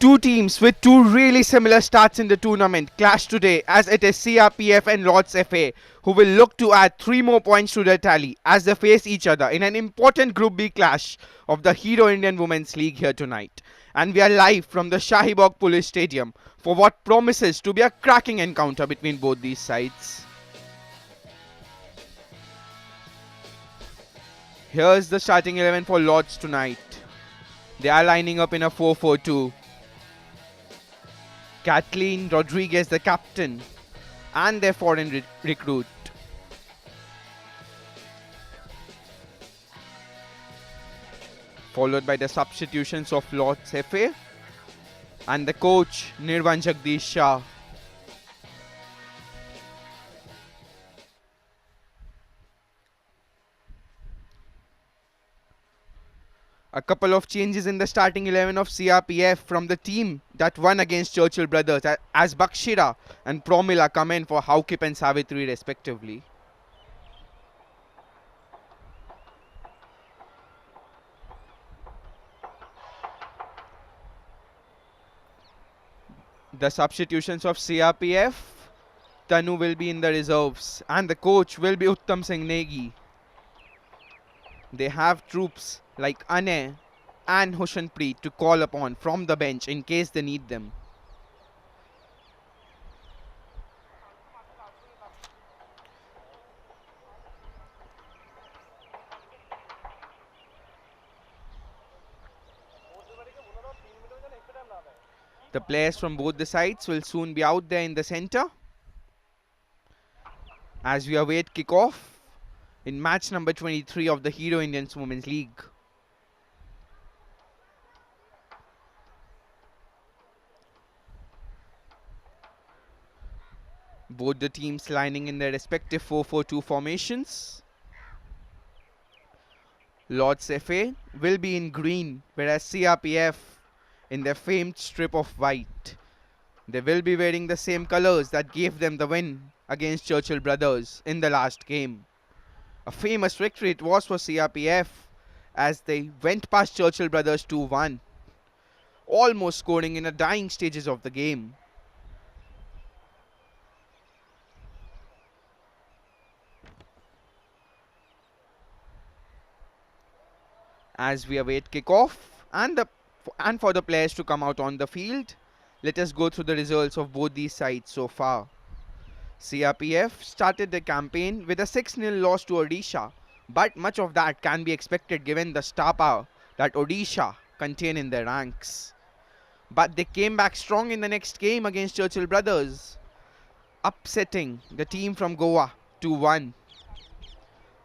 Two teams with two really similar starts in the tournament clash today, as it is CRPF and Lords FA who will look to add 3 more points to their tally as they face each other in an important Group B clash of the Hero Indian Women's League here tonight. And we are live from the Shahibag Police Stadium for what promises to be a cracking encounter between both these sides. Here's the starting 11 for Lords tonight. They are lining up in a 4-4-2. Kathleen Rodriguez, the captain, and their foreign recruit. Followed by the substitutions of Lords FA and the coach Nirvan Jagdish Shah. A couple of changes in the starting 11 of CRPF from the team that won against Churchill Brothers, as Bakshira and Promila come in for Haukip and Savitri respectively. The substitutions of CRPF, Tanu will be in the reserves and the coach will be Uttam Singh Negi. They have troops like Ane and Hushanpreet to call upon from the bench in case they need them. The players from both the sides will soon be out there in the center as we await kickoff in match number 23 of the Hero Indians Women's League. Both the teams lining in their respective 4-4-2 formations. Lords FA will be in green, whereas CRPF in their famed strip of white. They will be wearing the same colours that gave them the win against Churchill Brothers in the last game. A famous victory it was for CRPF as they went past Churchill Brothers 2-1, almost scoring in the dying stages of the game. As we await kickoff and for the players to come out on the field, let us go through the results of both these sides so far. CRPF started the campaign with a 6-0 loss to Odisha, but much of that can be expected given the star power that Odisha contain in their ranks. But they came back strong in the next game against Churchill Brothers, upsetting the team from Goa 2-1.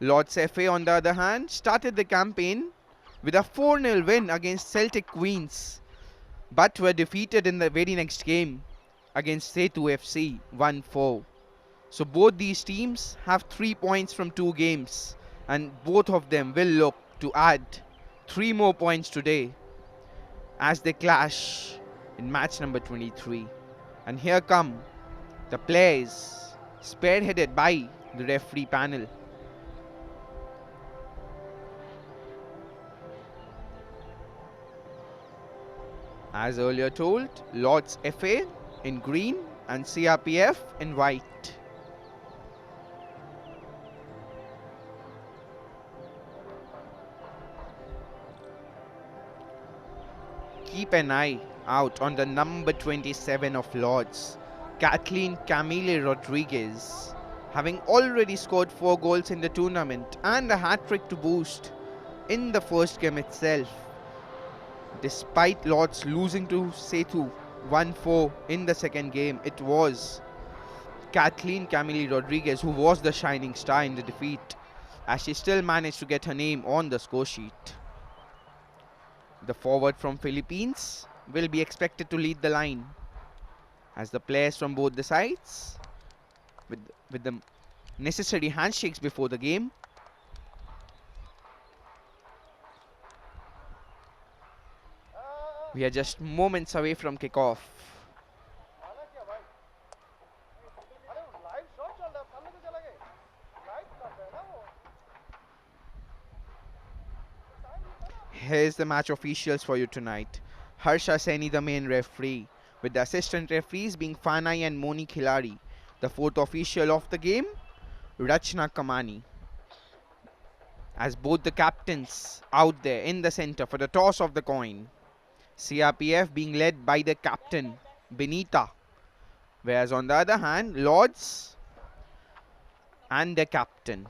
Lords FA on the other hand started the campaign with a 4-0 win against Celtic Queens, but were defeated in the very next game against Setu FC 1-4. So both these teams have 3 points from 2 games and both of them will look to add 3 more points today as they clash in match number 23. And here come the players spearheaded by the referee panel. As earlier told, Lords FA in green and CRPF in white. Keep an eye out on the number 27 of Lords, Kathleen Camille Rodriguez, having already scored 4 goals in the tournament and a hat-trick to boost in the first game itself. Despite Lords losing to Setu 1-4 in the second game, it was Kathleen Camille Rodriguez who was the shining star in the defeat, as she still managed to get her name on the score sheet. The forward from Philippines will be expected to lead the line, as the players from both the sides, with the necessary handshakes before the game, we are just moments away from kickoff. Here's the match officials for you tonight. Harsha Saini the main referee, with the assistant referees being Fanai and Moni Khilari. The fourth official of the game, Rachna Kamani. As both the captains out there in the center for the toss of the coin. CRPF being led by the captain, Benita. Whereas on the other hand, Lords and the captain.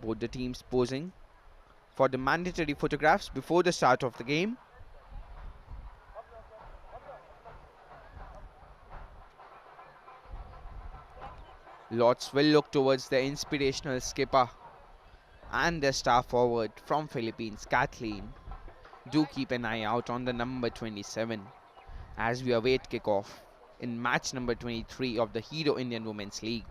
Both the teams posing for the mandatory photographs before the start of the game. Lords will look towards the inspirational skipper and the star forward from Philippines, Kathleen. Do keep an eye out on the number 27 as we await kickoff in match number 23 of the Hero Indian Women's League.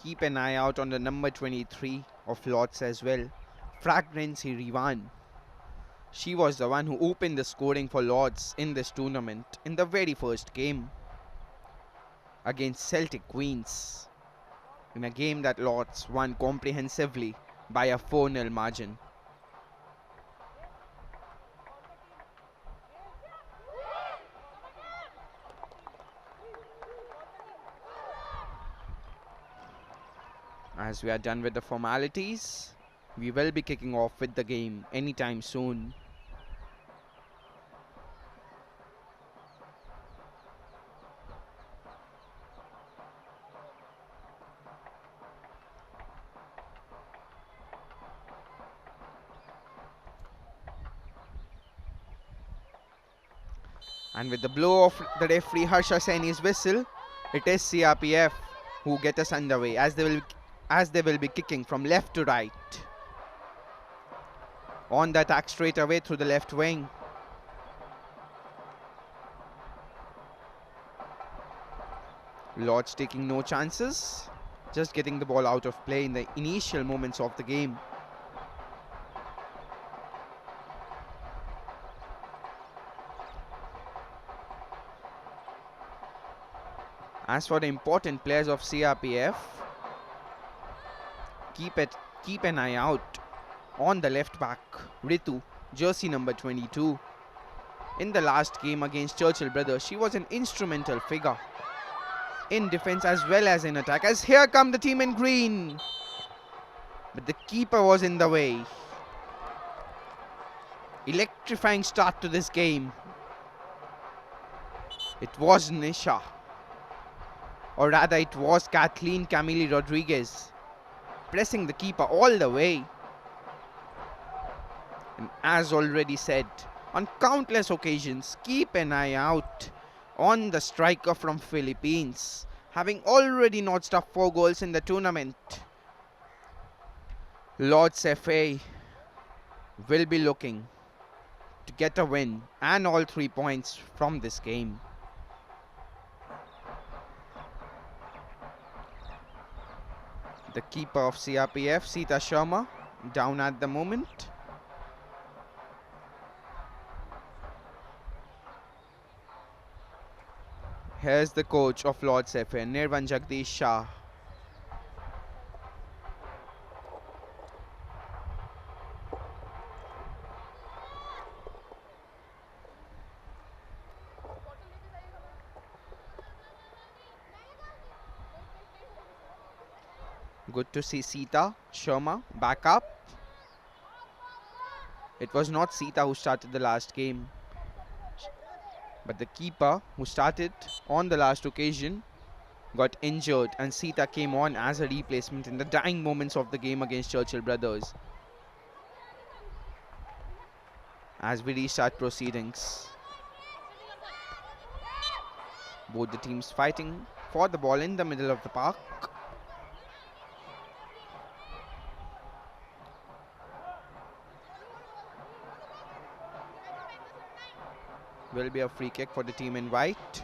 Keep an eye out on the number 23 of Lords as well, Fragrancy Rivan. She was the one who opened the scoring for Lords in this tournament in the very first game against Celtic Queens, in a game that Lords won comprehensively by a 4-0 margin. As we are done with the formalities, we will be kicking off with the game anytime soon. And with the blow of the referee Harsha Saini's whistle, it is CRPF who get us underway as they will be kicking from left to right. On the attack straight away through the left wing. Lords taking no chances, just getting the ball out of play in the initial moments of the game. As for the important players of CRPF, keep an eye out on the left back, Ritu, jersey number 22. In the last game against Churchill Brothers, she was an instrumental figure in defense as well as in attack. As here come the team in green, but the keeper was in the way. Electrifying start to this game. It was Nisha, or rather it was Kathleen Camille Rodriguez, pressing the keeper all the way. And as already said, on countless occasions, keep an eye out on the striker from Philippines, having already notched up 4 goals in the tournament. Lords FA will be looking to get a win and all 3 points from this game. The keeper of CRPF, Sita Sharma, down at the moment. Here's the coach of Lords FA, Nirvan Jagdish Shah. Good to see Sita Sharma back up. It was not Sita who started the last game, but the keeper who started on the last occasion got injured and Sita came on as a replacement in the dying moments of the game against Churchill Brothers. As we restart proceedings, both the teams fighting for the ball in the middle of the park. Will be a free kick for the team in white.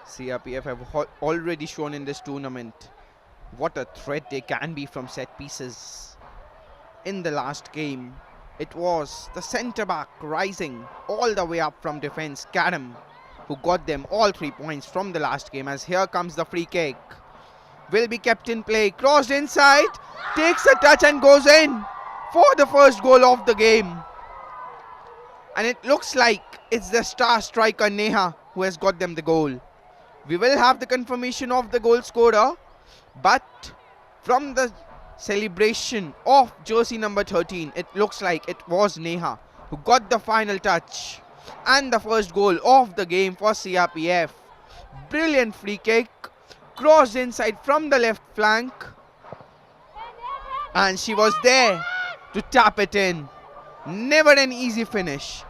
CRPF have already shown in this tournament what a threat they can be from set pieces. In the last game, it was the centre back rising all the way up from defence, Karam, who got them all 3 points from the last game. As here comes the free kick. Will be kept in play, crossed inside, takes a touch and goes in for the first goal of the game. And it looks like it's the star striker Neha who has got them the goal. We will have the confirmation of the goal scorer, but from the celebration of jersey number 13, it looks like it was Neha who got the final touch and the first goal of the game for CRPF. Brilliant free kick, crossed inside from the left flank, and she was there to tap it in. Never an easy finish,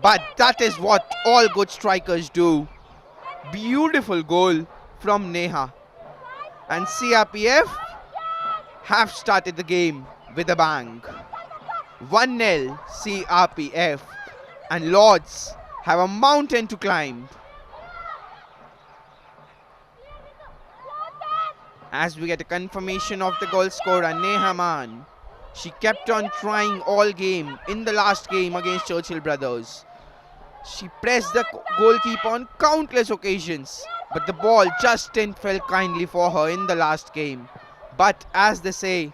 but that is what all good strikers do. Beautiful goal from Neha, and CRPF have started the game with a bang. 1-0 CRPF, and Lords have a mountain to climb. As we get a confirmation of the goal scorer Neha Man. She kept on trying all game in the last game against Churchill Brothers. She pressed the goalkeeper on countless occasions, but the ball just didn't fall kindly for her in the last game. But as they say,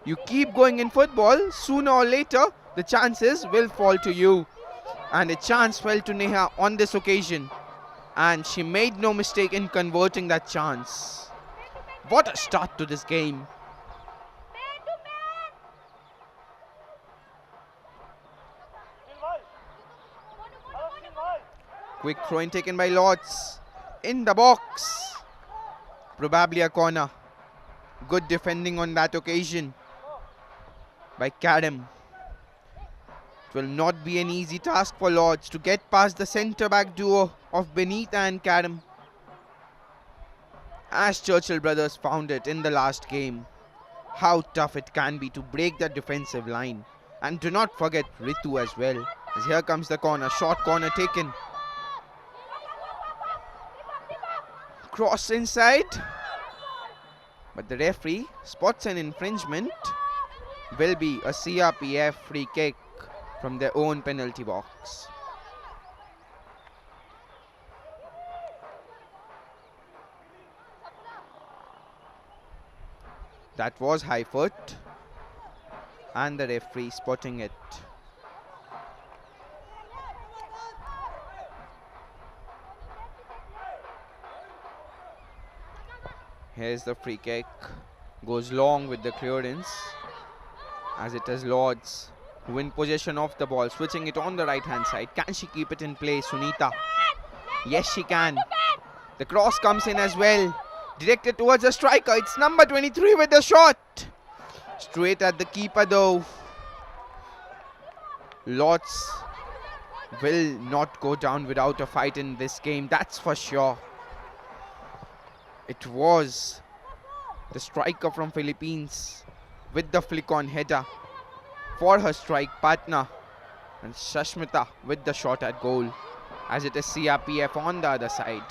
you keep going in football, sooner or later the chances will fall to you. And a chance fell to Neha on this occasion, and she made no mistake in converting that chance. What a start to this game. Quick throw-in taken by Lords. In the box. Probably a corner. Good defending on that occasion by Karam. It will not be an easy task for Lords to get past the centre-back duo of Benita and Karam, as Churchill Brothers found it in the last game. How tough it can be to break the defensive line. And do not forget Ritu as well. As here comes the corner. Short corner taken. Cross inside, but the referee spots an infringement. Will be a CRPF free kick from their own penalty box. That was high foot, and the referee spotting it. Here's the free kick. Goes long with the clearance, as it is Lords who win possession of the ball, switching it on the right hand side. Can she keep it in play, Sunita? Yes, she can. The cross comes in as well, directed towards the striker. It's number 23 with the shot. Straight at the keeper though. Lords will not go down without a fight in this game, that's for sure. It was the striker from Philippines with the flick on header for her strike partner, and Shashmita with the shot at goal, as it is CRPF on the other side.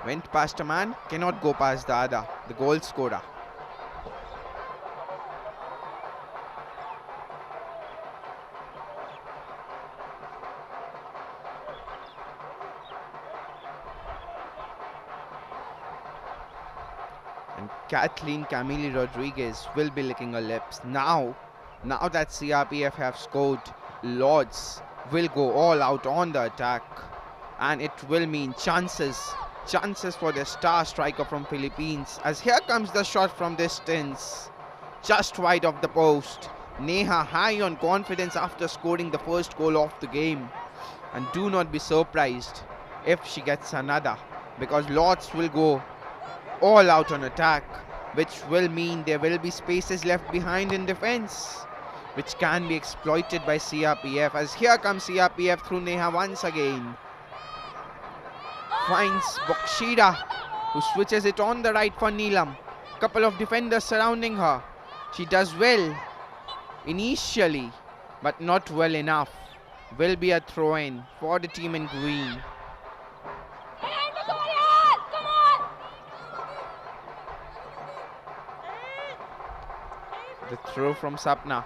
Went past a man, cannot go past the other, the goal scorer. And Kathleen Camille Rodriguez will be licking her lips. Now that CRPF have scored, Lords will go all out on the attack. And it will mean chances for the star striker from Philippines. As here comes the shot from distance, just wide of the post. Neha high on confidence after scoring the first goal of the game. And do not be surprised if she gets another, because Lords will go all out on attack, which will mean there will be spaces left behind in defense, which can be exploited by CRPF. As here comes CRPF through Neha once again. Finds Bokshida, who switches it on the right for Neelam. Couple of defenders surrounding her. She does well initially, but not well enough. Will be a throw-in for the team in green. The throw from Sapna.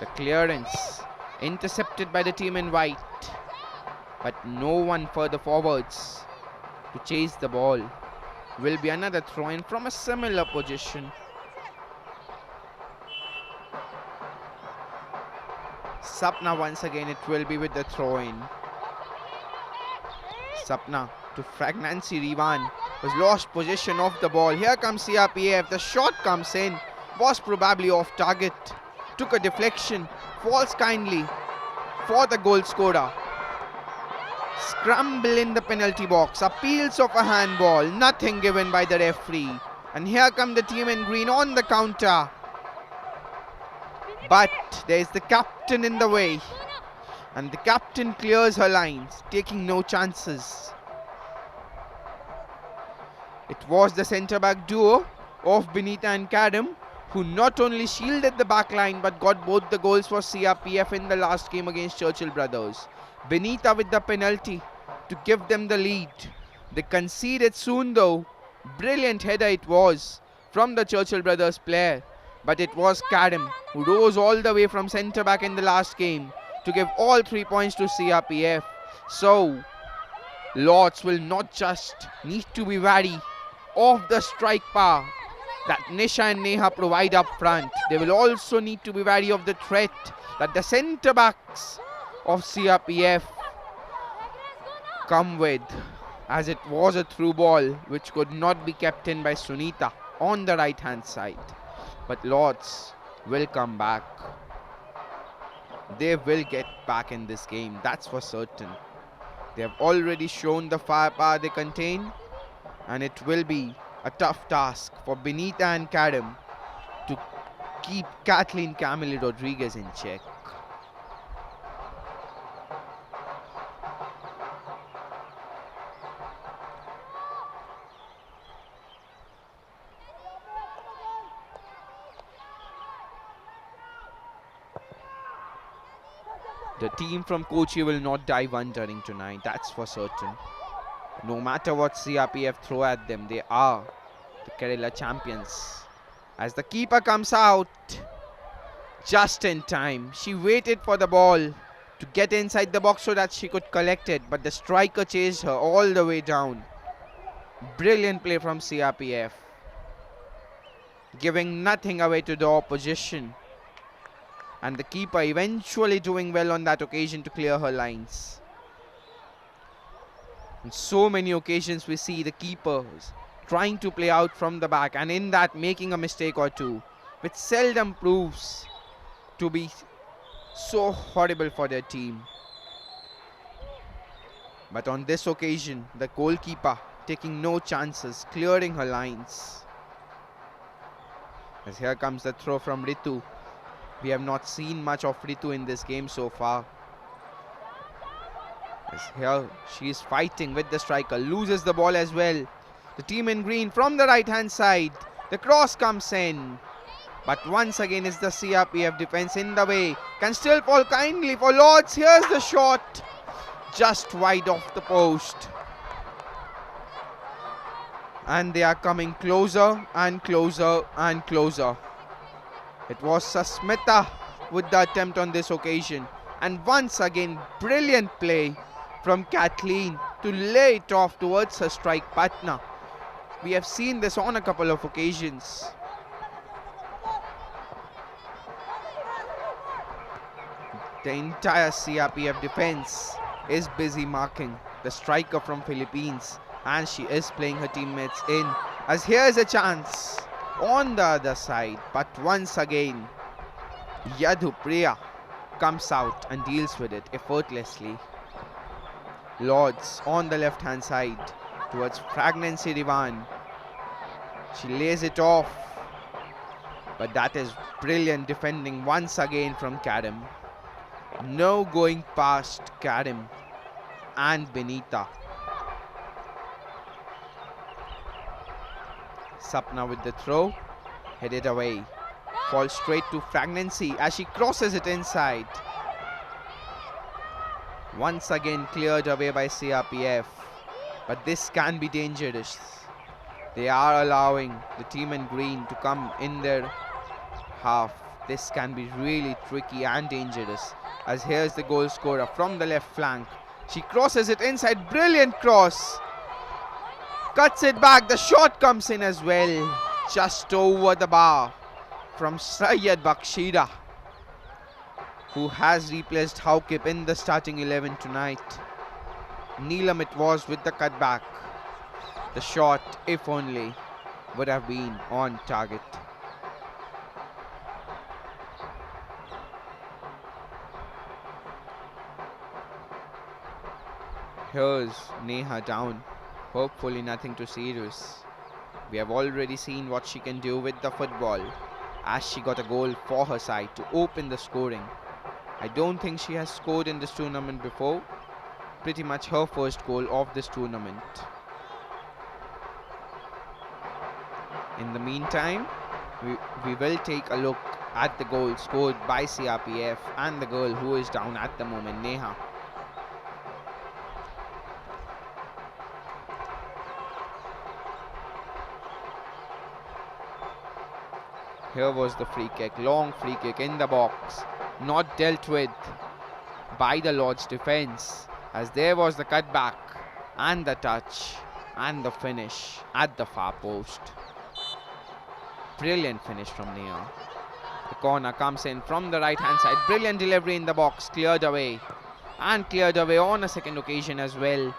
The clearance intercepted by the team in white, but no one further forwards to chase the ball. Will be another throw-in from a similar position. Sapna once again, it will be with the throw-in. Sapna to Fragnancy Rivan, was lost possession of the ball. Here comes CRPF, the shot comes in, was probably off target, took a deflection, falls kindly for the goal scorer. Scramble in the penalty box, appeals of a handball, nothing given by the referee. And here come the team in green on the counter. But there is the captain in the way. And the captain clears her lines, taking no chances. It was the centre-back duo of Benita and Kadam who not only shielded the back line but got both the goals for CRPF in the last game against Churchill Brothers. Benita with the penalty to give them the lead. They conceded soon though. Brilliant header it was from the Churchill Brothers player. But it was Kadam who rose all the way from centre-back in the last game to give all 3 points to CRPF. So, Lords will not just need to be wary of the strike power that Nisha and Neha provide up front. They will also need to be wary of the threat that the centre-backs of CRPF come with, as it was a through ball which could not be kept in by Sunita on the right hand side. But Lords will come back. They will get back in this game, that's for certain. They have already shown the firepower they contain, and it will be a tough task for Benita and Kadam to keep Kathleen Camille Rodriguez in check. The team from Kochi will not die wondering tonight, that's for certain. No matter what CRPF throw at them, they are the Kerala champions. As the keeper comes out just in time, she waited for the ball to get inside the box so that she could collect it, but the striker chased her all the way down. Brilliant play from CRPF, giving nothing away to the opposition. And the keeper eventually doing well on that occasion to clear her lines. On so many occasions we see the keepers trying to play out from the back, and in that making a mistake or two, which seldom proves to be so horrible for their team. But on this occasion, the goalkeeper taking no chances, clearing her lines. As here comes the throw from Ritu. We have not seen much of Ritu in this game so far. As here she is fighting with the striker, loses the ball as well. The team in green from the right hand side. The cross comes in. But once again is the CRPF defense in the way. Can still fall kindly for Lords. Here's the shot. Just wide off the post. And they are coming closer and closer and closer. It was Sasmita with the attempt on this occasion. And once again, brilliant play from Kathleen to lay it off towards her strike partner. We have seen this on a couple of occasions. The entire CRPF defense is busy marking the striker from Philippines, and she is playing her teammates in. As here's a chance on the other side, but once again Yadhu Priya comes out and deals with it effortlessly. Lords on the left hand side towards Fragnancy Divan. She lays it off, but that is brilliant defending once again from Kadam. No going past Kadam and Benita. Sapna with the throw, headed away. falls straight to Fragnancy as she crosses it inside. Once again cleared away by CRPF, but this can be dangerous. They are allowing the team in green to come in their half. This can be really tricky and dangerous, as here's the goal scorer from the left flank. She crosses it inside, brilliant cross. Cuts it back, the shot comes in as well. Just over the bar from Syed Bakshira, who has replaced Haukip in the starting 11 tonight. Neelam it was with the cutback. The shot, if only, would have been on target. Here's Neha down. Hopefully nothing too serious. We have already seen what she can do with the football, as she got a goal for her side to open the scoring. I don't think she has scored in this tournament before. Pretty much her first goal of this tournament. In the meantime, we will take a look at the goal scored by CRPF and the girl who is down at the moment, Neha. Here was the free kick, long free kick in the box, not dealt with by the Lord's defence, as there was the cutback and the touch and the finish at the far post. Brilliant finish from Neha. The corner comes in from the right hand side, brilliant delivery in the box, cleared away, and cleared away on a second occasion as well.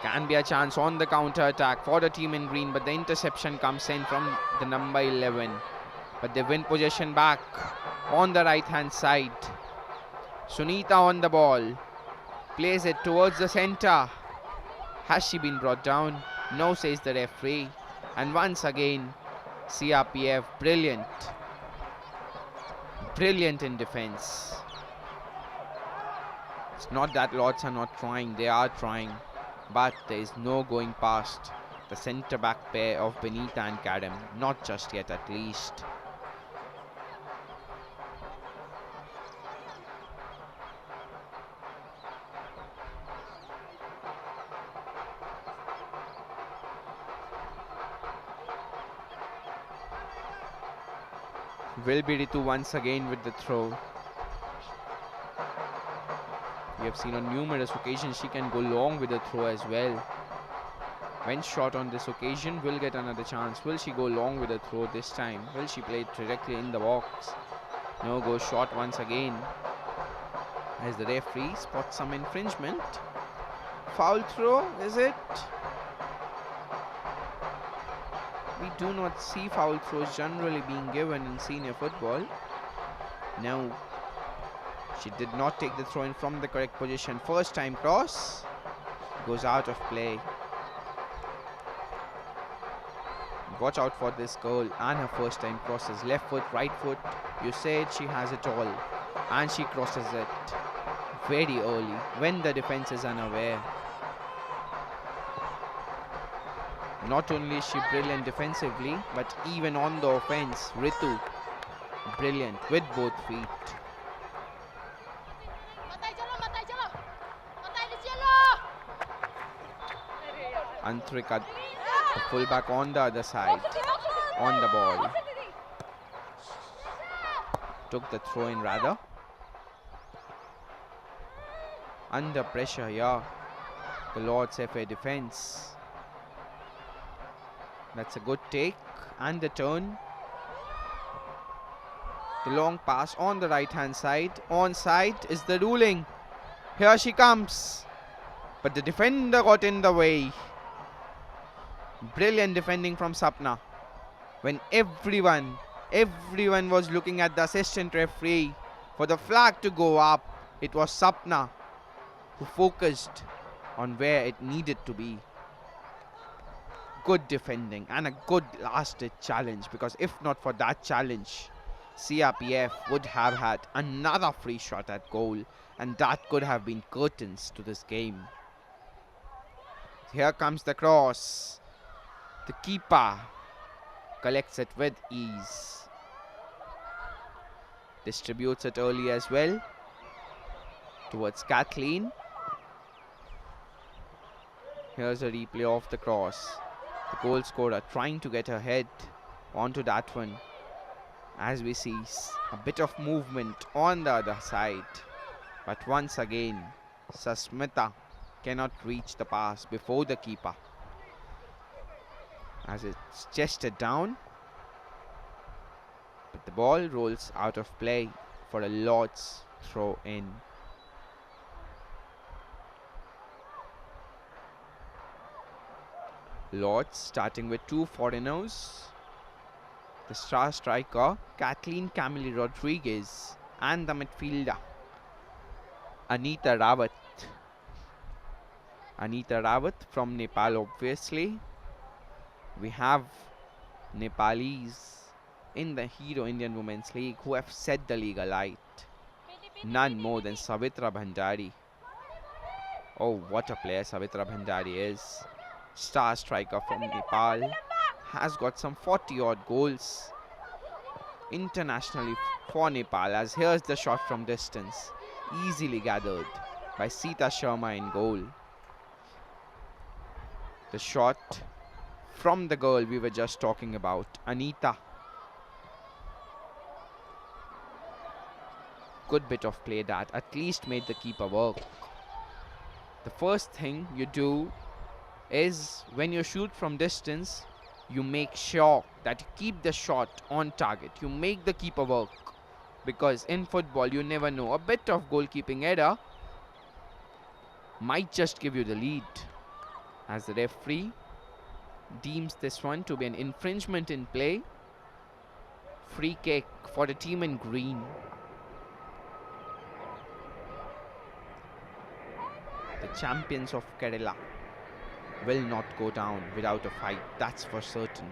Can be a chance on the counter attack for the team in green, but the interception comes in from the number 11. But they win possession back on the right hand side. Sunita on the ball, plays it towards the centre. Has she been brought down? No, says the referee. And once again, CRPF brilliant in defence. It's not that Lords are not trying, they are trying, but there is no going past the centre back pair of Benita and Kadam, not just yet at least. Will be Ritu once again with the throw. We have seen on numerous occasions she can go long with the throw as well. When shot on this occasion, will get another chance. Will she go long with the throw this time? Will she play it directly in the box? No, go short once again, as the referee spots some infringement. Foul throw, is it? We do not see foul throws generally being given in senior football. No, she did not take the throw in from the correct position. First time cross goes out of play. Watch out for this goal and her first time crosses. Left foot, right foot, you said she has it all, and she crosses it very early when the defense is unaware. Not only is she brilliant defensively, but even on the offense, Ritu brilliant with both feet. Antrika, the fullback on the other side, on the ball. Took the throw in rather. Under pressure, yeah. The Lord's FA defense. That's a good take, and the turn. The long pass on the right hand side. Onside is the ruling. Here she comes, but the defender got in the way. Brilliant defending from Sapna. When everyone was looking at the assistant referee for the flag to go up, it was Sapna who focused on where it needed to be. Good defending and a good last-ditch challenge, because if not for that challenge, CRPF would have had another free shot at goal, and that could have been curtains to this game. Here comes the cross. The keeper collects it with ease. Distributes it early as well towards Kathleen. Here's a replay of the cross. The goal scorer trying to get her head onto that one. As we see a bit of movement on the other side. But once again, Susmita cannot reach the pass before the keeper. As it's chested down. But the ball rolls out of play for a Lord's throw in. Lords starting with two foreigners. The star striker Kathleen Camille Rodriguez and the midfielder Anita Rawat. Anita Rawat from Nepal, obviously. We have Nepalis in the Hero Indian Women's League who have set the league alight. None more than Savitra Bhandari. Oh, what a player Savitra Bhandari is. Star striker from Nepal. Has got some 40 odd goals internationally for Nepal, as here's the shot from distance, easily gathered by Sita Sharma in goal. The shot from the girl we were just talking about, Anita. Good bit of play that at least made the keeper work. The first thing you do is when you shoot from distance, you make sure that you keep the shot on target. You make the keeper work. Because in football, you never know. A bit of goalkeeping error might just give you the lead. As the referee deems this one to be an infringement in play. Free kick for the team in green. The champions of Kerala will not go down without a fight, that's for certain.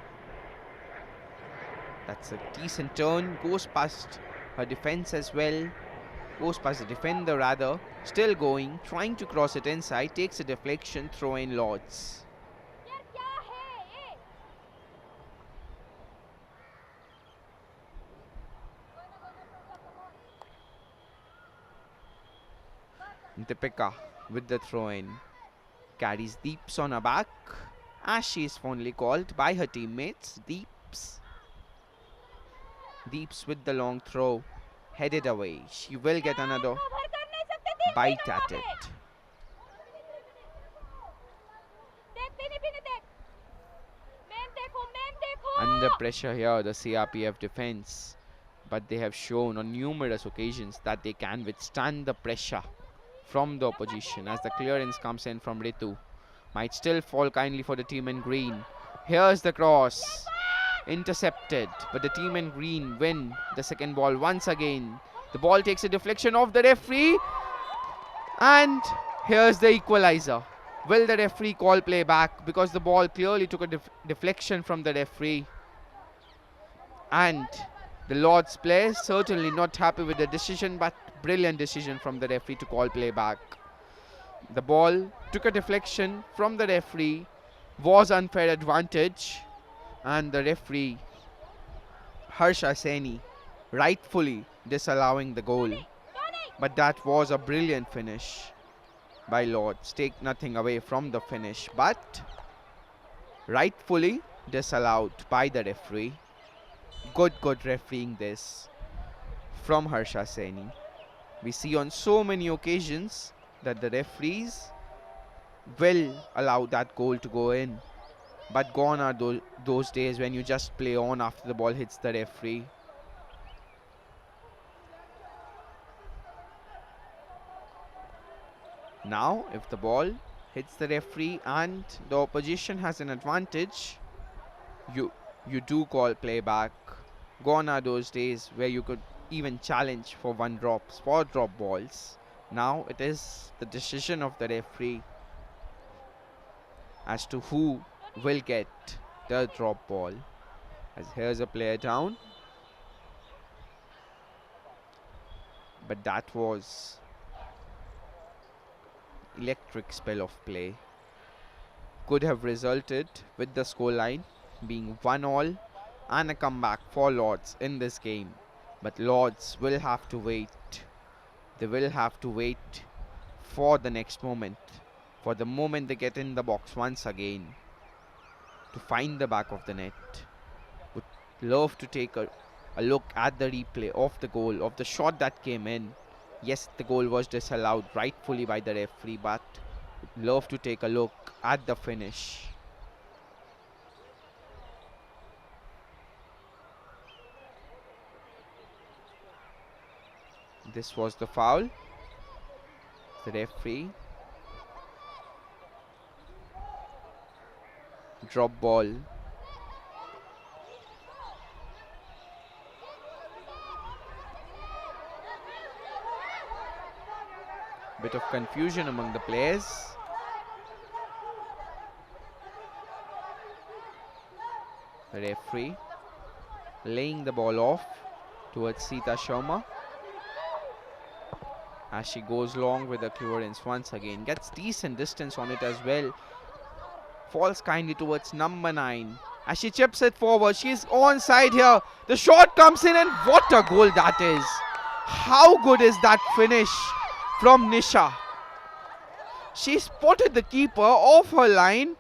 That's a decent turn, goes past her defense as well, goes past the defender rather, still going, trying to cross it inside, takes a deflection, throw in Lords. Deepika with the throw in. Carries Deeps on her back, as she is fondly called by her teammates, Deeps. Deeps with the long throw, headed away. She will get another bite at it. Under pressure here, the CRPF defense, but they have shown on numerous occasions that they can withstand the pressure from the opposition, as the clearance comes in from Ritu. Might still fall kindly for the team in green. Here's the cross. Intercepted, but the team in green win the second ball once again. The ball takes a deflection of the referee. And here's the equalizer. Will the referee call play back? Because the ball clearly took a deflection from the referee. And the Lord's players certainly not happy with the decision, but brilliant decision from the referee to call play back. The ball took a deflection from the referee, was unfair advantage, and the referee Harsha Saini rightfully disallowing the goal. But that was a brilliant finish by Lords. Take nothing away from the finish, but rightfully disallowed by the referee. Good refereeing this from Harsha Saini. We see on so many occasions that the referees will allow that goal to go in. But gone are those days when you just play on after the ball hits the referee. Now, if the ball hits the referee and the opposition has an advantage, you do call play back. Gone are those days where you could even challenge for drop balls. Now it is the decision of the referee as to who will get the drop ball. As here's a player down. But that was electric spell of play. Could have resulted with the scoreline being 1-1 and a comeback for Lords in this game. But Lords will have to wait. They will have to wait for the next moment. For the moment they get in the box once again to find the back of the net. Would love to take a look at the replay of the goal, of the shot that came in. Yes, the goal was disallowed rightfully by the referee, but would love to take a look at the finish. This was the foul. The referee. Drop ball. Bit of confusion among the players. The referee laying the ball off towards Sita Sharma. As she goes long with the clearance once again. Gets decent distance on it as well. Falls kindly towards number 9. As she chips it forward, she's onside here. The shot comes in and what a goal that is. How good is that finish from Nisha? She spotted the keeper off her line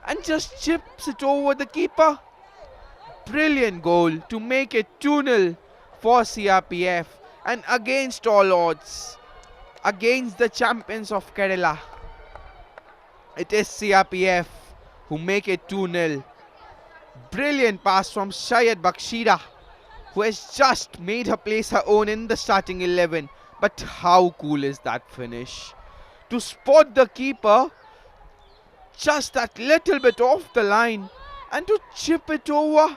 and just chips it over the keeper. Brilliant goal to make it 2-0 for CRPF, and against all odds, against the champions of Kerala, it is CRPF who make it 2-0. Brilliant pass from Shayad Bakshira, who has just made her place her own in the starting 11. But how cool is that finish? To spot the keeper just that little bit off the line and to chip it over.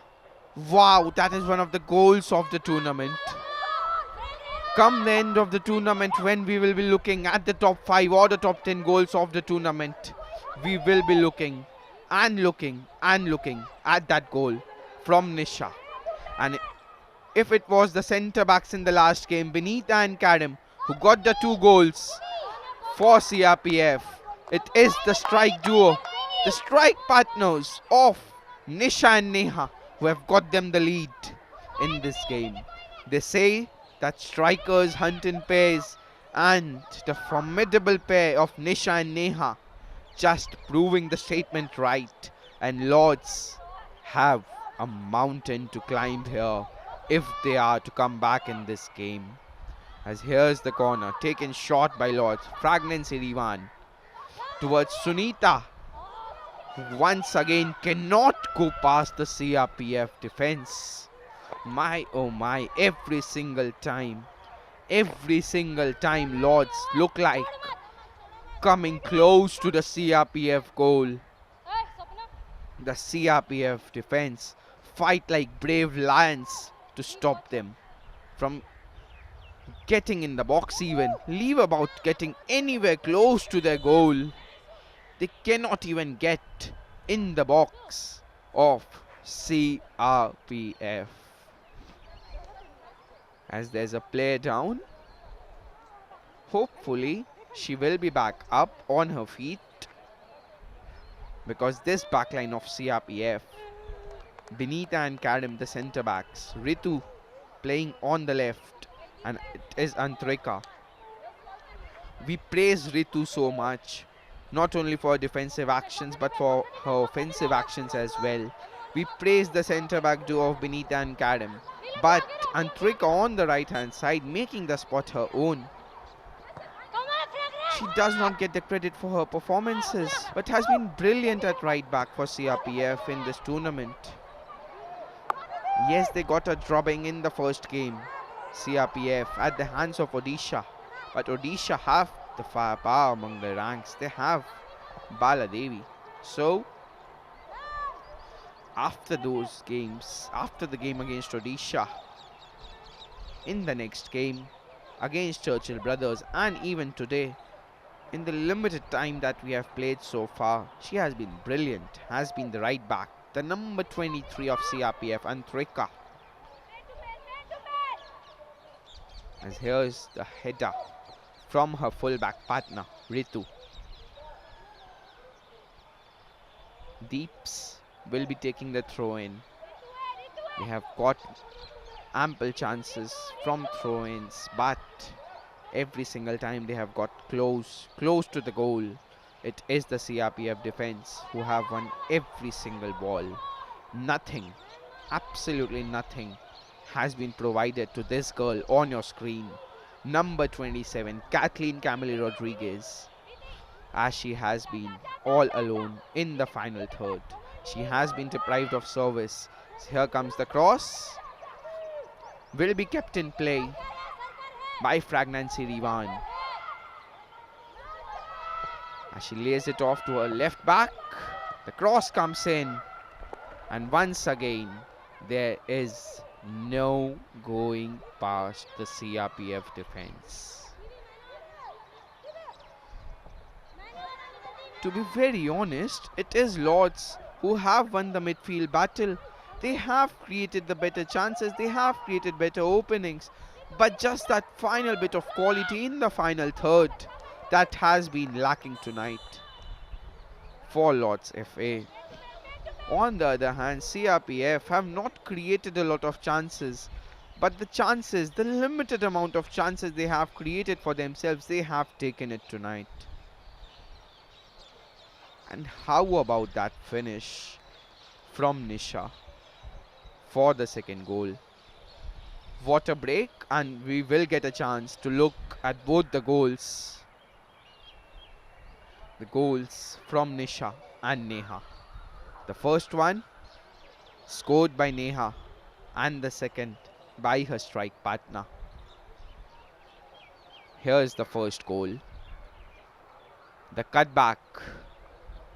Wow, that is one of the goals of the tournament. Come the end of the tournament, when we will be looking at the top 5 or the top 10 goals of the tournament, we will be looking and looking and looking at that goal from Nisha. And if it was the centre backs in the last game, Benita and Karim, who got the 2 goals for CRPF, it is the strike duo, the strike partners of Nisha and Neha, who have got them the lead in this game. They say that strikers hunt in pairs, and the formidable pair of Nisha and Neha just proving the statement right. And Lords have a mountain to climb here if they are to come back in this game. As here's the corner, taken shot by Lords. Fragrance Irivan towards Sunita, who once again cannot go past the CRPF defense. My oh my, every single time Lords look like coming close to the CRPF goal. The CRPF defense fight like brave lions to stop them from getting in the box even. Leave about getting anywhere close to their goal. They cannot even get in the box of CRPF. As there's a player down. Hopefully she will be back up on her feet, because this backline of CRPF, Benita and Karim the centre backs, Ritu playing on the left, and it is Antrika. We praise Ritu so much, not only for her defensive actions but for her offensive actions as well. We praise the centre back duo of Benita and Karim, but Antrika on the right hand side making the spot her own. She does not get the credit for her performances, but has been brilliant at right back for CRPF in this tournament. Yes, they got a drubbing in the first game, CRPF, at the hands of Odisha. But Odisha have the firepower among the ranks. They have Bala Devi. So, after those games, after the game against Odisha, in the next game against Churchill Brothers, and even today, in the limited time that we have played so far, she has been brilliant, has been the right back, the number 23 of CRPF, Antrika. As here's the header from her fullback partner, Ritu. Deeps will be taking the throw in. They have got ample chances from throw-ins, but every single time they have got close to the goal. It is the CRPF defense who have won every single ball. Nothing, absolutely nothing has been provided to this girl on your screen. Number 27, Kathleen Camille Rodriguez, as she has been all alone in the final third. She has been deprived of service. Here comes the cross. Will be kept in play by Fragnancy Rivan as she lays it off to her left back. The cross comes in, and once again there is no going past the CRPF defense. To be very honest, it is Lords who have won the midfield battle. They have created the better chances, they have created better openings, but just that final bit of quality in the final third that has been lacking tonight for Lords FA. On the other hand, CRPF have not created a lot of chances, but the chances, the limited amount of chances they have created for themselves, they have taken it tonight. And how about that finish from Nisha for the second goal? What a break, and we will get a chance to look at both the goals. The goals from Nisha and Neha. The first one scored by Neha, and the second by her strike partner. Here's the first goal. The cutback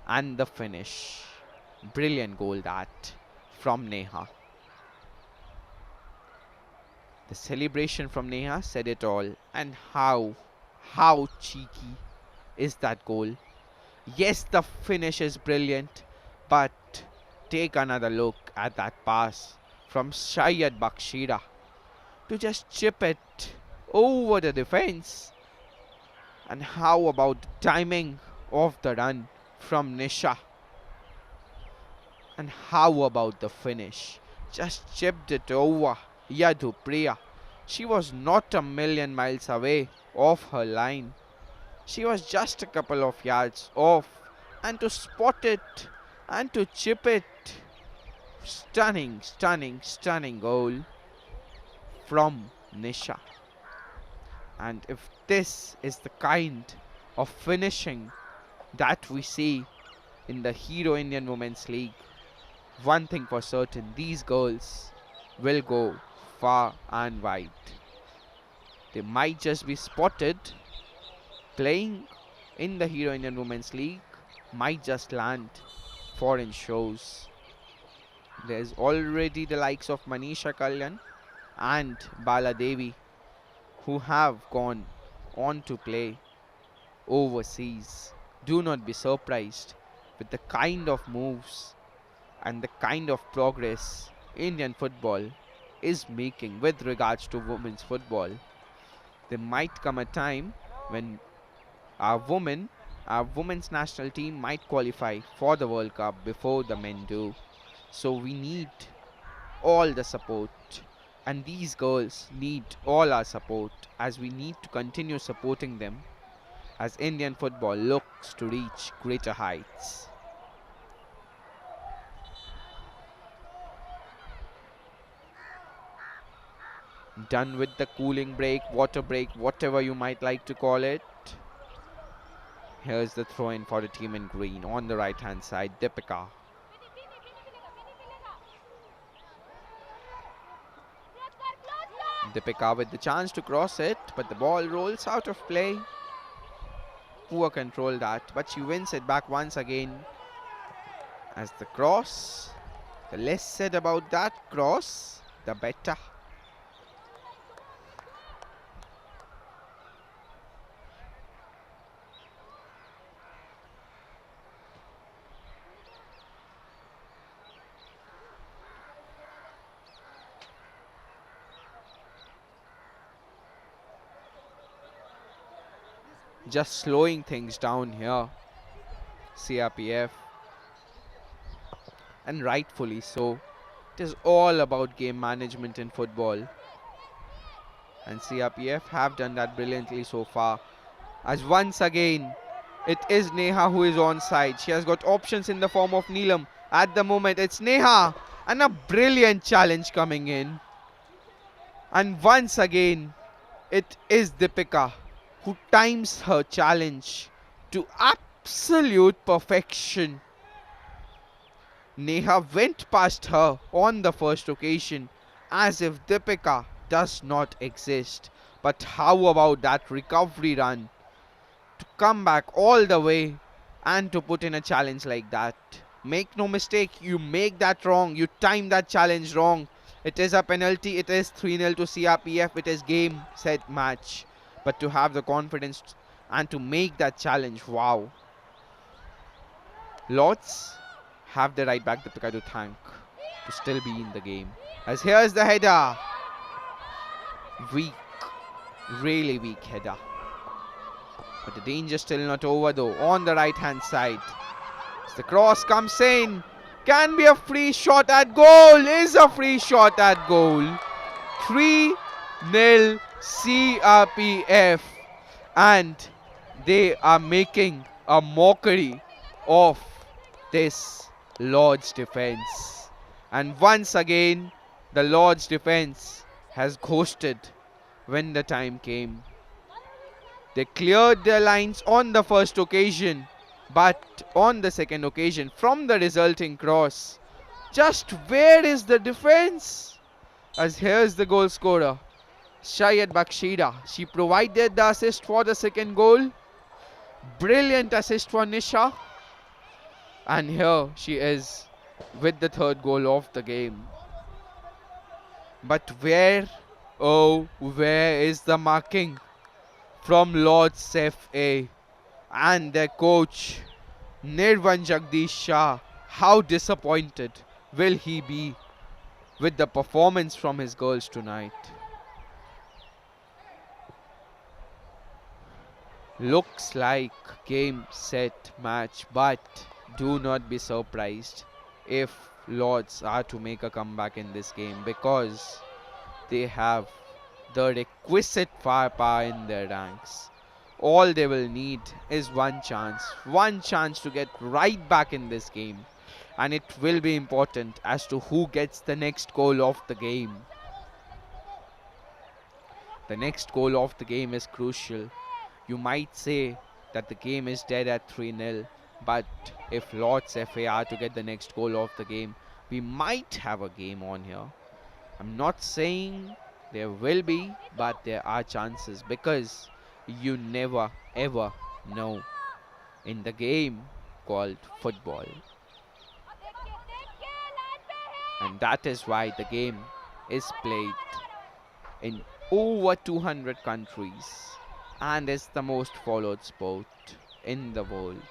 and the finish. Brilliant goal that from Neha. The celebration from Neha said it all. And how cheeky is that goal? Yes, the finish is brilliant, but take another look at that pass from Shayad Bakshira to just chip it over the defense. And how about the timing of the run from Nisha? And how about the finish? Just chipped it over Yadupriya. She was not a million miles away off her line. She was just a couple of yards off, and to spot it and to chip it. Stunning, stunning, stunning goal from Nisha. And if this is the kind of finishing that we see in the Hero Indian Women's League, one thing for certain, these girls will go far and wide. They might just be spotted playing in the Hero Indian Women's League, might just land foreign shows. There's already the likes of Manisha Kalyan and Bala Devi who have gone on to play overseas. Do not be surprised with the kind of moves and the kind of progress Indian football is making with regards to women's football. There might come a time when our women's national team might qualify for the World Cup before the men do. So we need all the support, and these girls need all our support, as we need to continue supporting them as Indian football looks to reach greater heights. Done with the cooling break, water break, whatever you might like to call it. Here's the throw in for the team in green on the right hand side, Deepika. Deepika with the chance to cross it, but the ball rolls out of play. Poor control that, but she wins it back once again as the cross. The less said about that cross, the better. Just slowing things down here, CRPF, and rightfully so. It is all about game management in football. And CRPF have done that brilliantly so far. As once again, it is Neha who is onside. She has got options in the form of Neelam. At the moment, it's Neha. And a brilliant challenge coming in. And once again, it is Deepika who times her challenge to absolute perfection. Neha went past her on the first occasion as if Deepika does not exist. But how about that recovery run to come back all the way and to put in a challenge like that? Make no mistake, you make that wrong, you time that challenge wrong. It is a penalty, it is 3-0 to CRPF, it is game, set, match. But to have the confidence and to make that challenge, wow. Lords have the right back Deepika to thank to still be in the game. As here's the header. Weak, really weak header. But the danger still not over though. On the right hand side. As the cross comes in. Can be a free shot at goal. Is a free shot at goal. 3-0 CRPF. And they are making a mockery of this Lord's defense. And once again, the Lord's defense has ghosted when the time came. They cleared their lines on the first occasion, but on the second occasion, from the resulting cross, just where is the defense? As here's the goal scorer, Shayad Bakshida. She provided the assist for the second goal. Brilliant assist for Nisha. And here she is with the third goal of the game. But where, oh, where is the marking from Lord's FA and their coach Nirvan Jagdish Shah? How disappointed will he be with the performance from his girls tonight? Looks like game, set, match, but do not be surprised if Lords are to make a comeback in this game, because they have the requisite firepower in their ranks. All they will need is one chance to get right back in this game. And it will be important as to who gets the next goal of the game. The next goal of the game is crucial. You might say that the game is dead at 3-0, but if Lords FA are to get the next goal of the game, we might have a game on here. I'm not saying there will be, but there are chances, because you never ever know in the game called football. And that is why the game is played in over 200 countries and is the most followed sport in the world.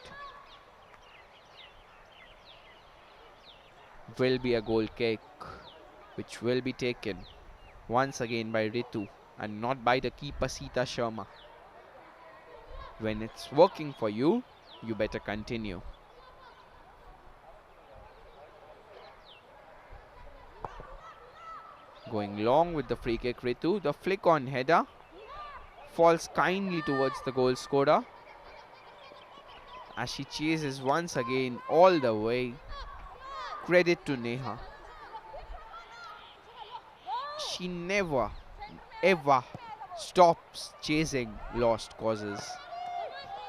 Will be a goal kick which will be taken once again by Ritu and not by the keeper Sita Sharma. When it's working for you, you better continue. Going long with the free kick, Ritu. The flick on header falls kindly towards the goal scorer as she chases once again all the way. Credit to Neha. She never ever stops chasing lost causes.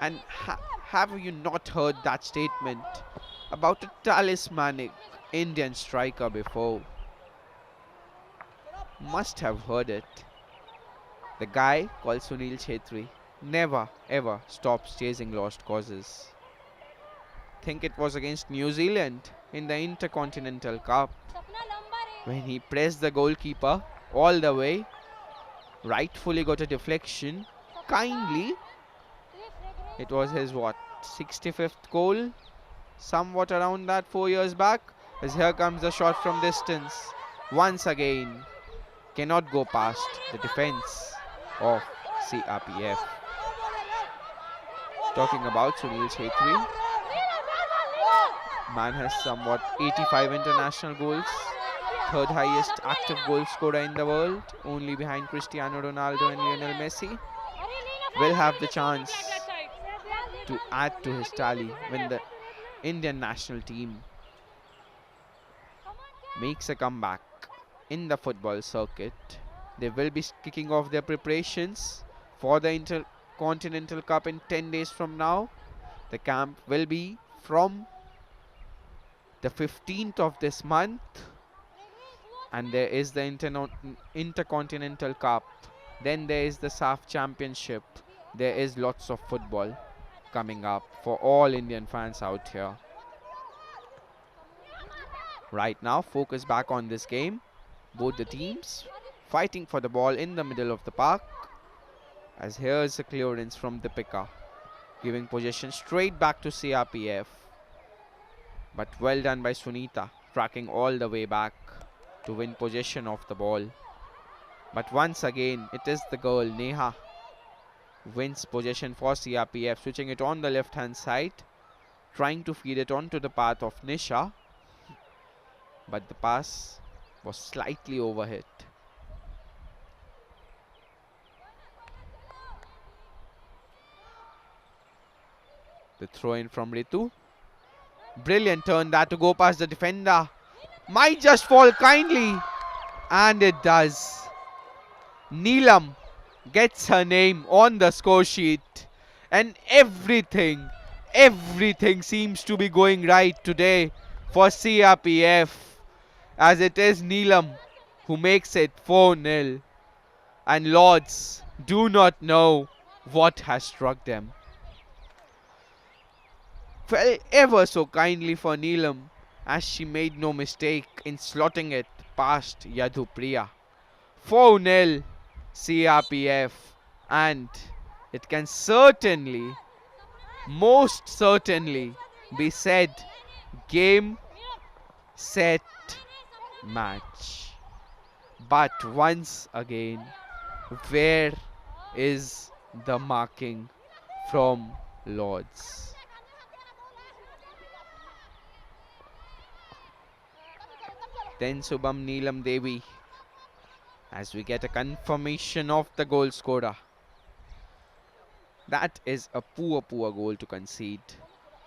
And have you not heard that statement about a talismanic Indian striker before? Must have heard it. The guy called Sunil Chhetri never ever stops chasing lost causes. Think it was against New Zealand in the Intercontinental Cup when he pressed the goalkeeper all the way, rightfully got a deflection, kindly. It was his 65th goal, somewhat around that 4 years back. As here comes the shot from distance. Once again, cannot go past the defense of CRPF. Talking about Sunil Chhetri, man has somewhat 85 international goals, third highest active goal scorer in the world, only behind Cristiano Ronaldo and Lionel Messi, will have the chance to add to his tally when the Indian national team makes a comeback in the football circuit. They will be kicking off their preparations for the Intercontinental Cup in 10 days from now. The camp will be from the 15th of this month, and there is the Intercontinental Cup. Then there is the SAF Championship. There is lots of football coming up for all Indian fans out here. Right now, focus back on this game. Both the teams fighting for the ball in the middle of the park. As here's a clearance from Deepika, giving possession straight back to CRPF. But well done by Sunita, tracking all the way back to win possession of the ball. But once again, it is the girl Neha who wins possession for CRPF, switching it on the left hand side, trying to feed it onto the path of Nisha. But the pass was slightly overhit. The throw in from Ritu. Brilliant turn that to go past the defender. Might just fall kindly. And it does. Neelam gets her name on the score sheet. And everything seems to be going right today for CRPF. As it is Neelam who makes it 4-0. And Lords do not know what has struck them. Fell ever so kindly for Neelam, as she made no mistake in slotting it past Yadhupriya. 4-0 CRPF, and it can certainly, most certainly be said game, set, match. But once again, where is the marking from Lords? Then Subham Neelam Devi, as we get a confirmation of the goal scorer. That is a poor goal to concede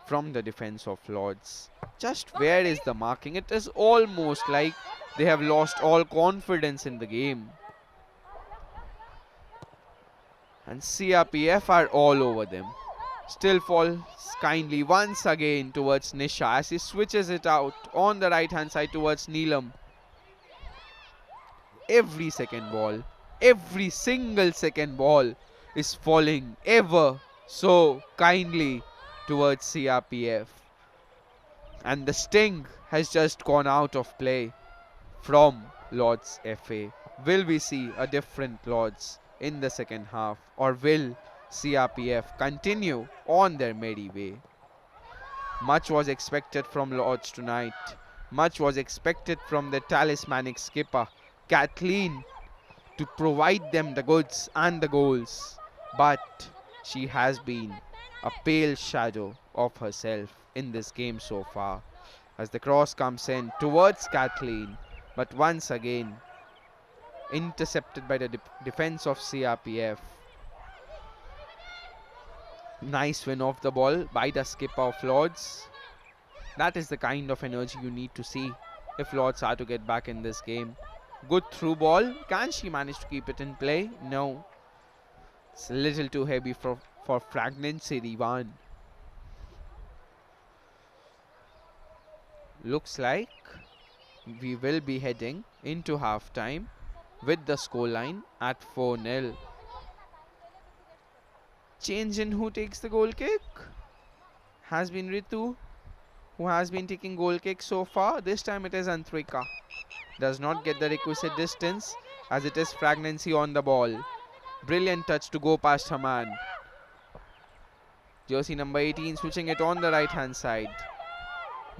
from the defense of Lords. Just where is the marking? It is almost like they have lost all confidence in the game. And CRPF are all over them. Still falls kindly once again towards Nisha as he switches it out on the right hand side towards Neelam. Every single second ball is falling ever so kindly towards CRPF. And the sting has just gone out of play from Lords FA. Will we see a different Lords in the second half, or will CRPF continue on their merry way? Much was expected from Lords tonight. Much was expected from the talismanic skipper, Kathleen, to provide them the goods and the goals. But she has been a pale shadow of herself in this game so far. As the cross comes in towards Kathleen, but once again intercepted by the defense of CRPF. Nice win off the ball by the skipper of Lords. That is the kind of energy you need to see if Lords are to get back in this game. Good through ball. Can she manage to keep it in play? No. It's a little too heavy for Fragnancy Diwan. Looks like we will be heading into halftime with the scoreline at 4-0. Change in who takes the goal kick has been Ritu, who has been taking goal kick so far. This time it is Antrika. Does not get the requisite distance as it is Fragnancy on the ball. Brilliant touch to go past her man. Jersey number 18 switching it on the right hand side.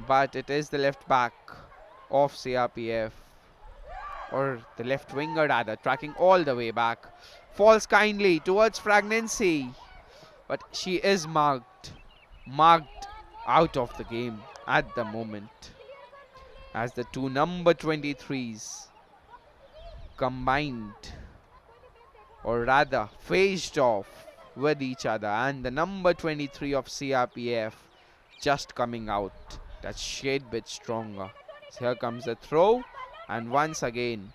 But it is the left back of CRPF, or the left winger rather, tracking all the way back. Falls kindly towards Fragnancy. But she is marked out of the game at the moment. as the two number 23s combined, or rather faced off with each other, and the number 23 of CRPF just coming out that shade bit stronger. So here comes the throw, and once again,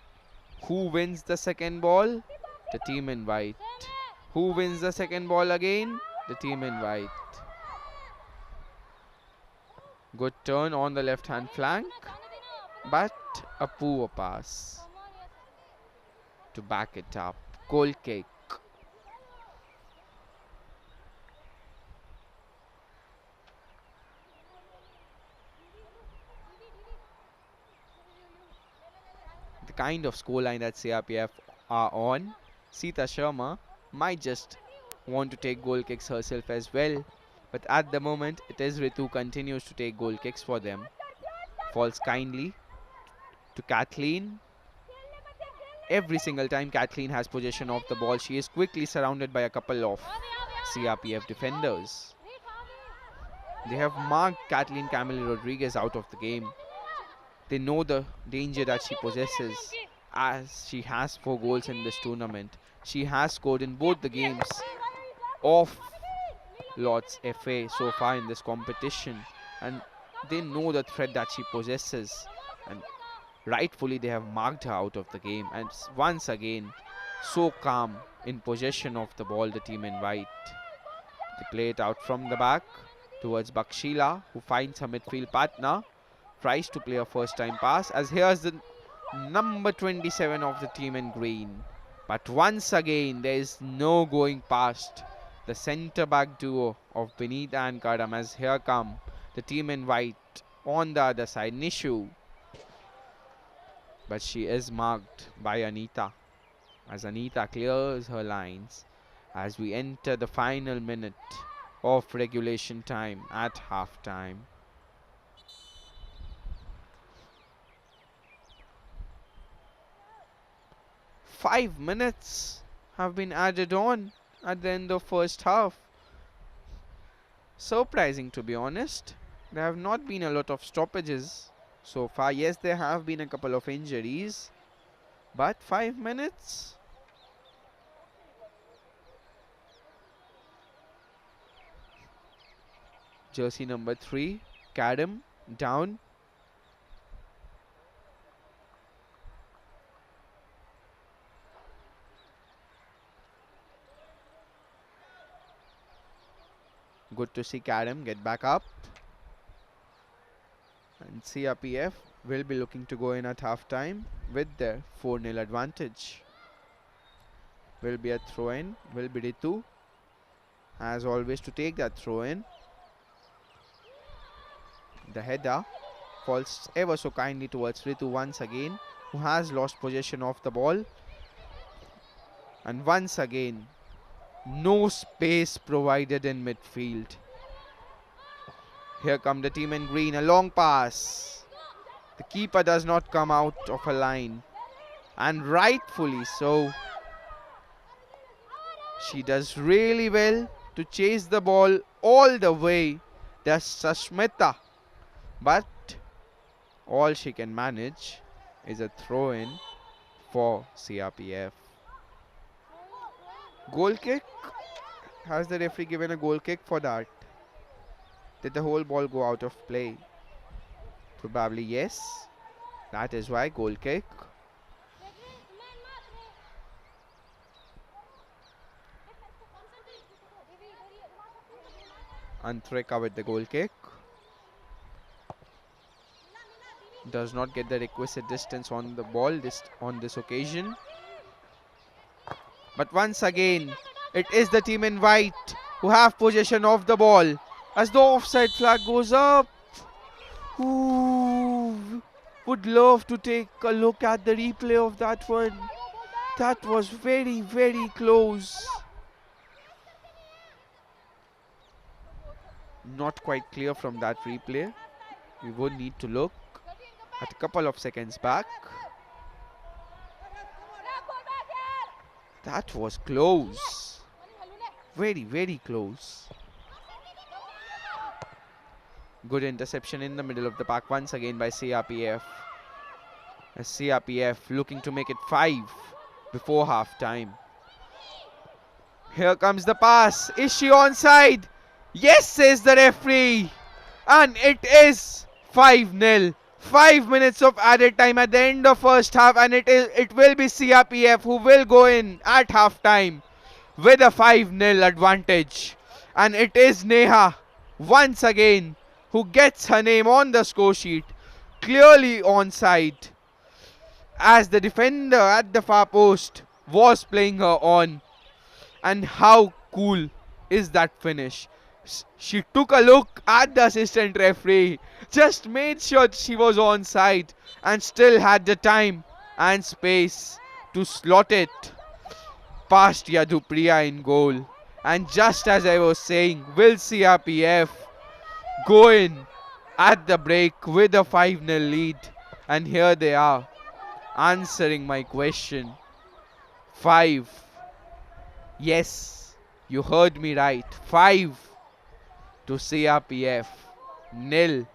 who wins the second ball? The team in white. Who wins the second ball again? The team in white. Good turn on the left hand flank, but a poor pass to back it up. Goal kick. The kind of scoreline that CRPF are on, Sita Sharma might just want to take goal kicks herself as well. But at the moment, it is Ritu continues to take goal kicks for them. Falls kindly to Kathleen. Every single time Kathleen has possession of the ball, she is quickly surrounded by a couple of CRPF defenders. They have marked Kathleen Camille Rodriguez out of the game. They know the danger that she possesses, as she has 4 goals in this tournament. She has scored in both the games of Lord's FA so far in this competition, and they know the threat that she possesses, and rightfully they have marked her out of the game. And once again, so calm in possession of the ball, the team in white. They play it out from the back towards Bakshila, who finds her midfield partner, tries to play a first time pass, as here's the number 27 of the team in green. But once again, there is no going past the centre back duo of Benita and Kadam, as here come the team in white on the other side, Nishu. But she is marked by Anita, as Anita clears her lines as we enter the final minute of regulation time at half time. Five minutes have been added on at the end of first half. Surprising, to be honest. There have not been a lot of stoppages so far. Yes, there have been a couple of injuries, but 5 minutes. Jersey number 3, Kadam, down. Good to see Kadam get back up. And CRPF will be looking to go in at half time with their 4-0 advantage. Will be a throw in, will be Ritu, as always, to take that throw in. The header falls ever so kindly towards Ritu once again, who has lost possession of the ball. And once again, no space provided in midfield. Here come the team in green, a long pass. The keeper does not come out of a line, and rightfully so. She does really well to chase the ball all the way. That's Sashmita, but all she can manage is a throw in for CRPF. Goal kick. Has the referee given a goal kick for that? Did the whole ball go out of play? Probably yes. That is why goal kick. Antreka with the goal kick. Does not get the requisite distance on the ball on this occasion. But once again, it is the team in white who have possession of the ball, as the offside flag goes up. Ooh, would love to take a look at the replay of that one. That was very, very close. Not quite clear from that replay. We would need to look at a couple of seconds back. That was close. Very, very close. Good interception in the middle of the park once again by CRPF. As CRPF looking to make it 5 before half time. Here comes the pass. Is she onside? Yes, says the referee. And it is 5-0. 5 minutes of added time at the end of first half, and it will be CRPF who will go in at half time with a 5-0 advantage. And it is Neha once again who gets her name on the score sheet. Clearly onside, as the defender at the far post was playing her on. And how cool is that finish? She took a look at the assistant referee, just made sure she was onside, and still had the time and space to slot it past Yadupriya in goal. And just as I was saying, will CRPF go in at the break with a 5-0 lead? And here they are, answering my question. 5. Yes, you heard me right. 5 to CRPF, 0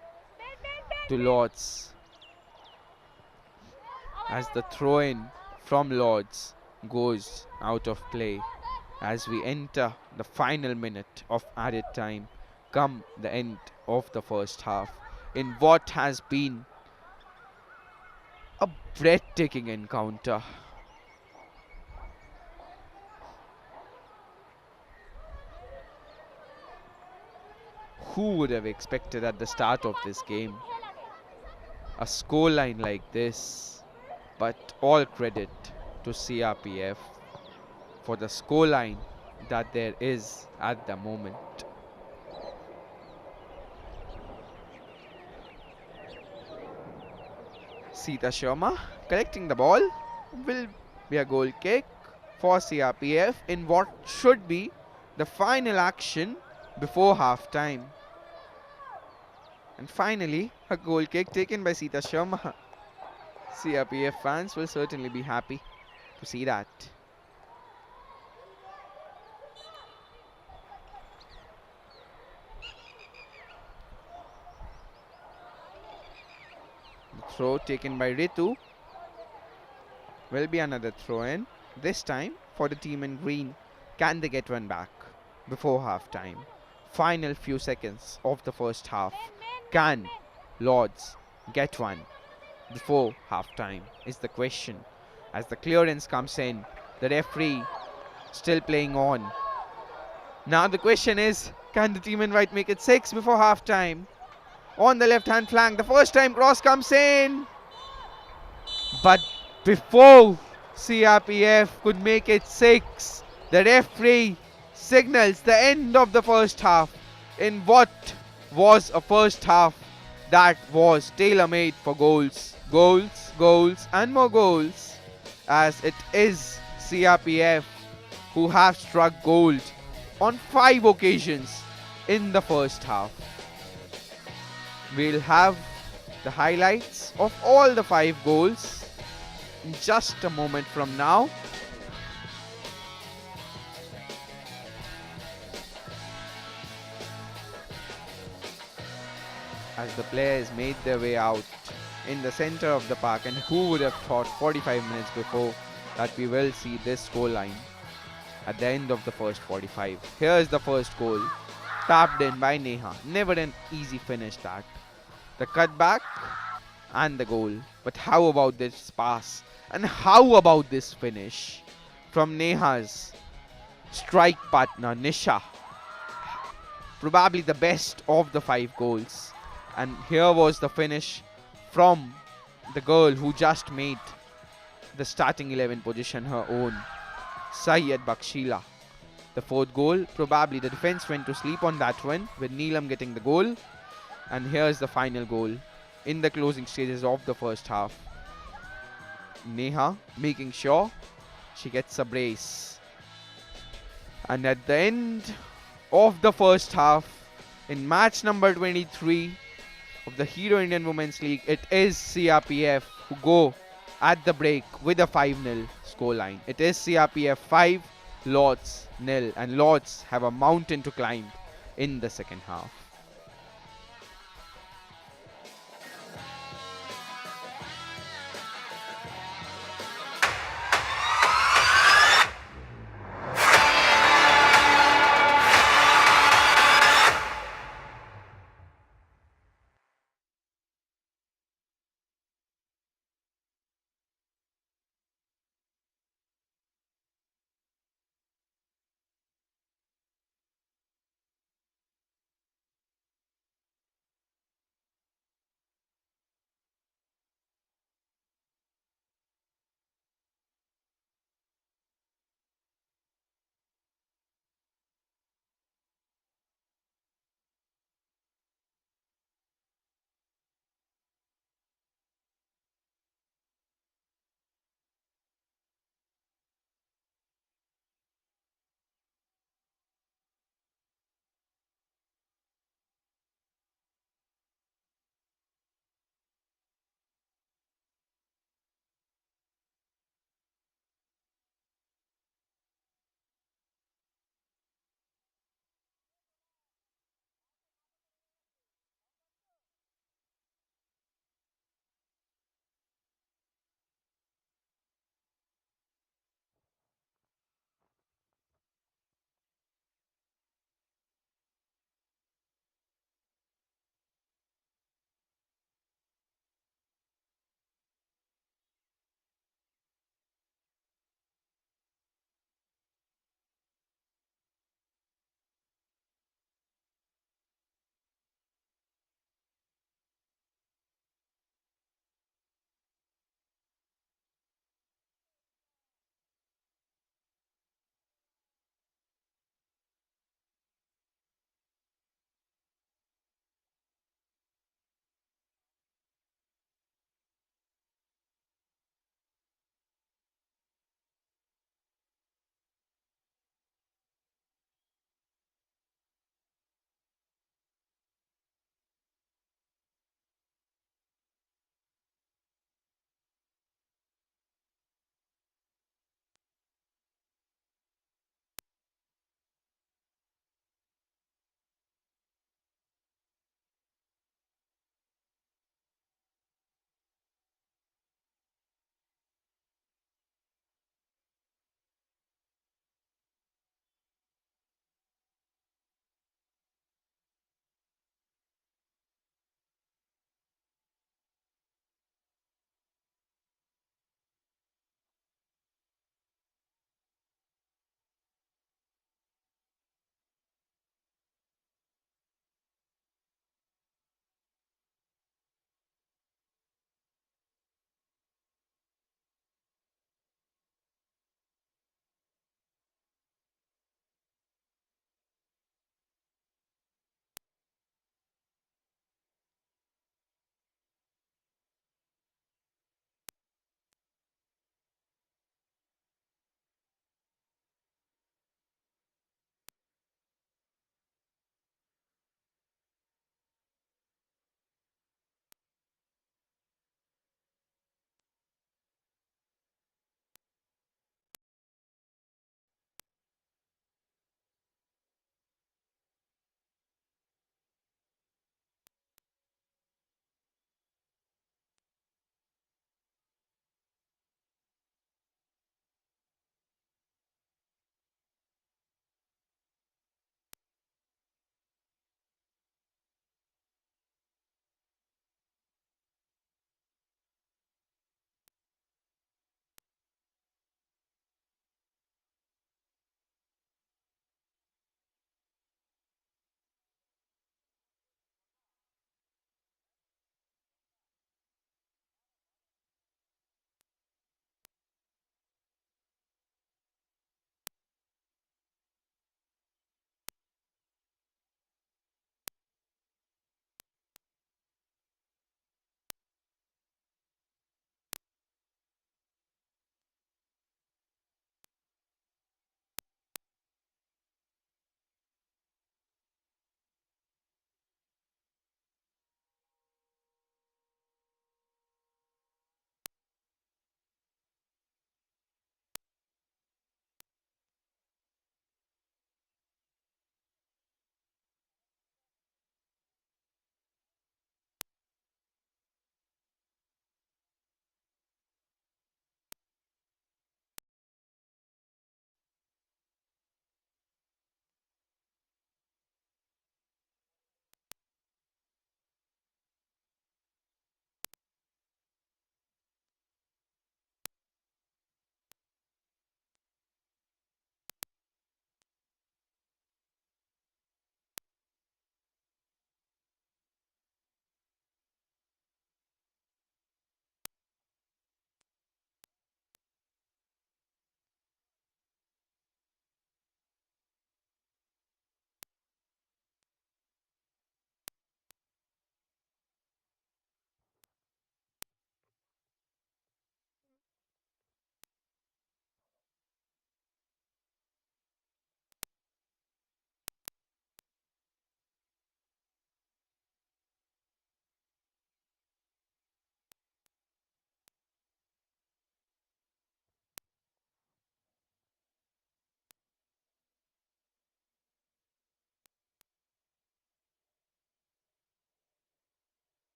to Lords. As the throw-in from Lords goes out of play, as we enter the final minute of added time, come the end of the first half, in what has been a breathtaking encounter. Who would have expected at the start of this game a scoreline like this? But all credit to CRPF for the scoreline that there is at the moment. Sita Sharma collecting the ball, will be a goal kick for CRPF in what should be the final action before half time. And finally, a goal kick taken by Sita Sharma. CRPF fans will certainly be happy to see that. The throw taken by Ritu will be another throw in, this time for the team in green. Can they get one back before half time? Final few seconds of the first half. Can Lords get one before half time is the question. As the clearance comes in, the referee still playing on. Now the question is, can the team in white make it 6 before half time? On the left hand flank, the first time cross comes in. But before CRPF could make it 6, the referee signals the end of the first half in what was a first half that was tailor-made for goals. Goals, goals and more goals, as it is CRPF who have struck gold on 5 occasions in the first half. We'll have the highlights of all the 5 goals in just a moment from now. As the players made their way out in the center of the park, and who would have thought 45 minutes before that we will see this goal line at the end of the first 45. Here's the first goal, tapped in by Neha. Never an easy finish that. The cutback and the goal. But how about this pass? And how about this finish from Neha's strike partner Nisha? Probably the best of the 5 goals. And here was the finish from the girl who just made the starting 11 position her own, Syed Bakshila. The 4th goal, probably the defense went to sleep on that one, with Neelam getting the goal. And here's the final goal in the closing stages of the first half. Neha making sure she gets a brace. And at the end of the first half, in match number 23 of the Hero Indian Women's League, it is CRPF who go at the break with a 5-0 scoreline. It is CRPF 5, Lords 0, and Lords have a mountain to climb in the second half.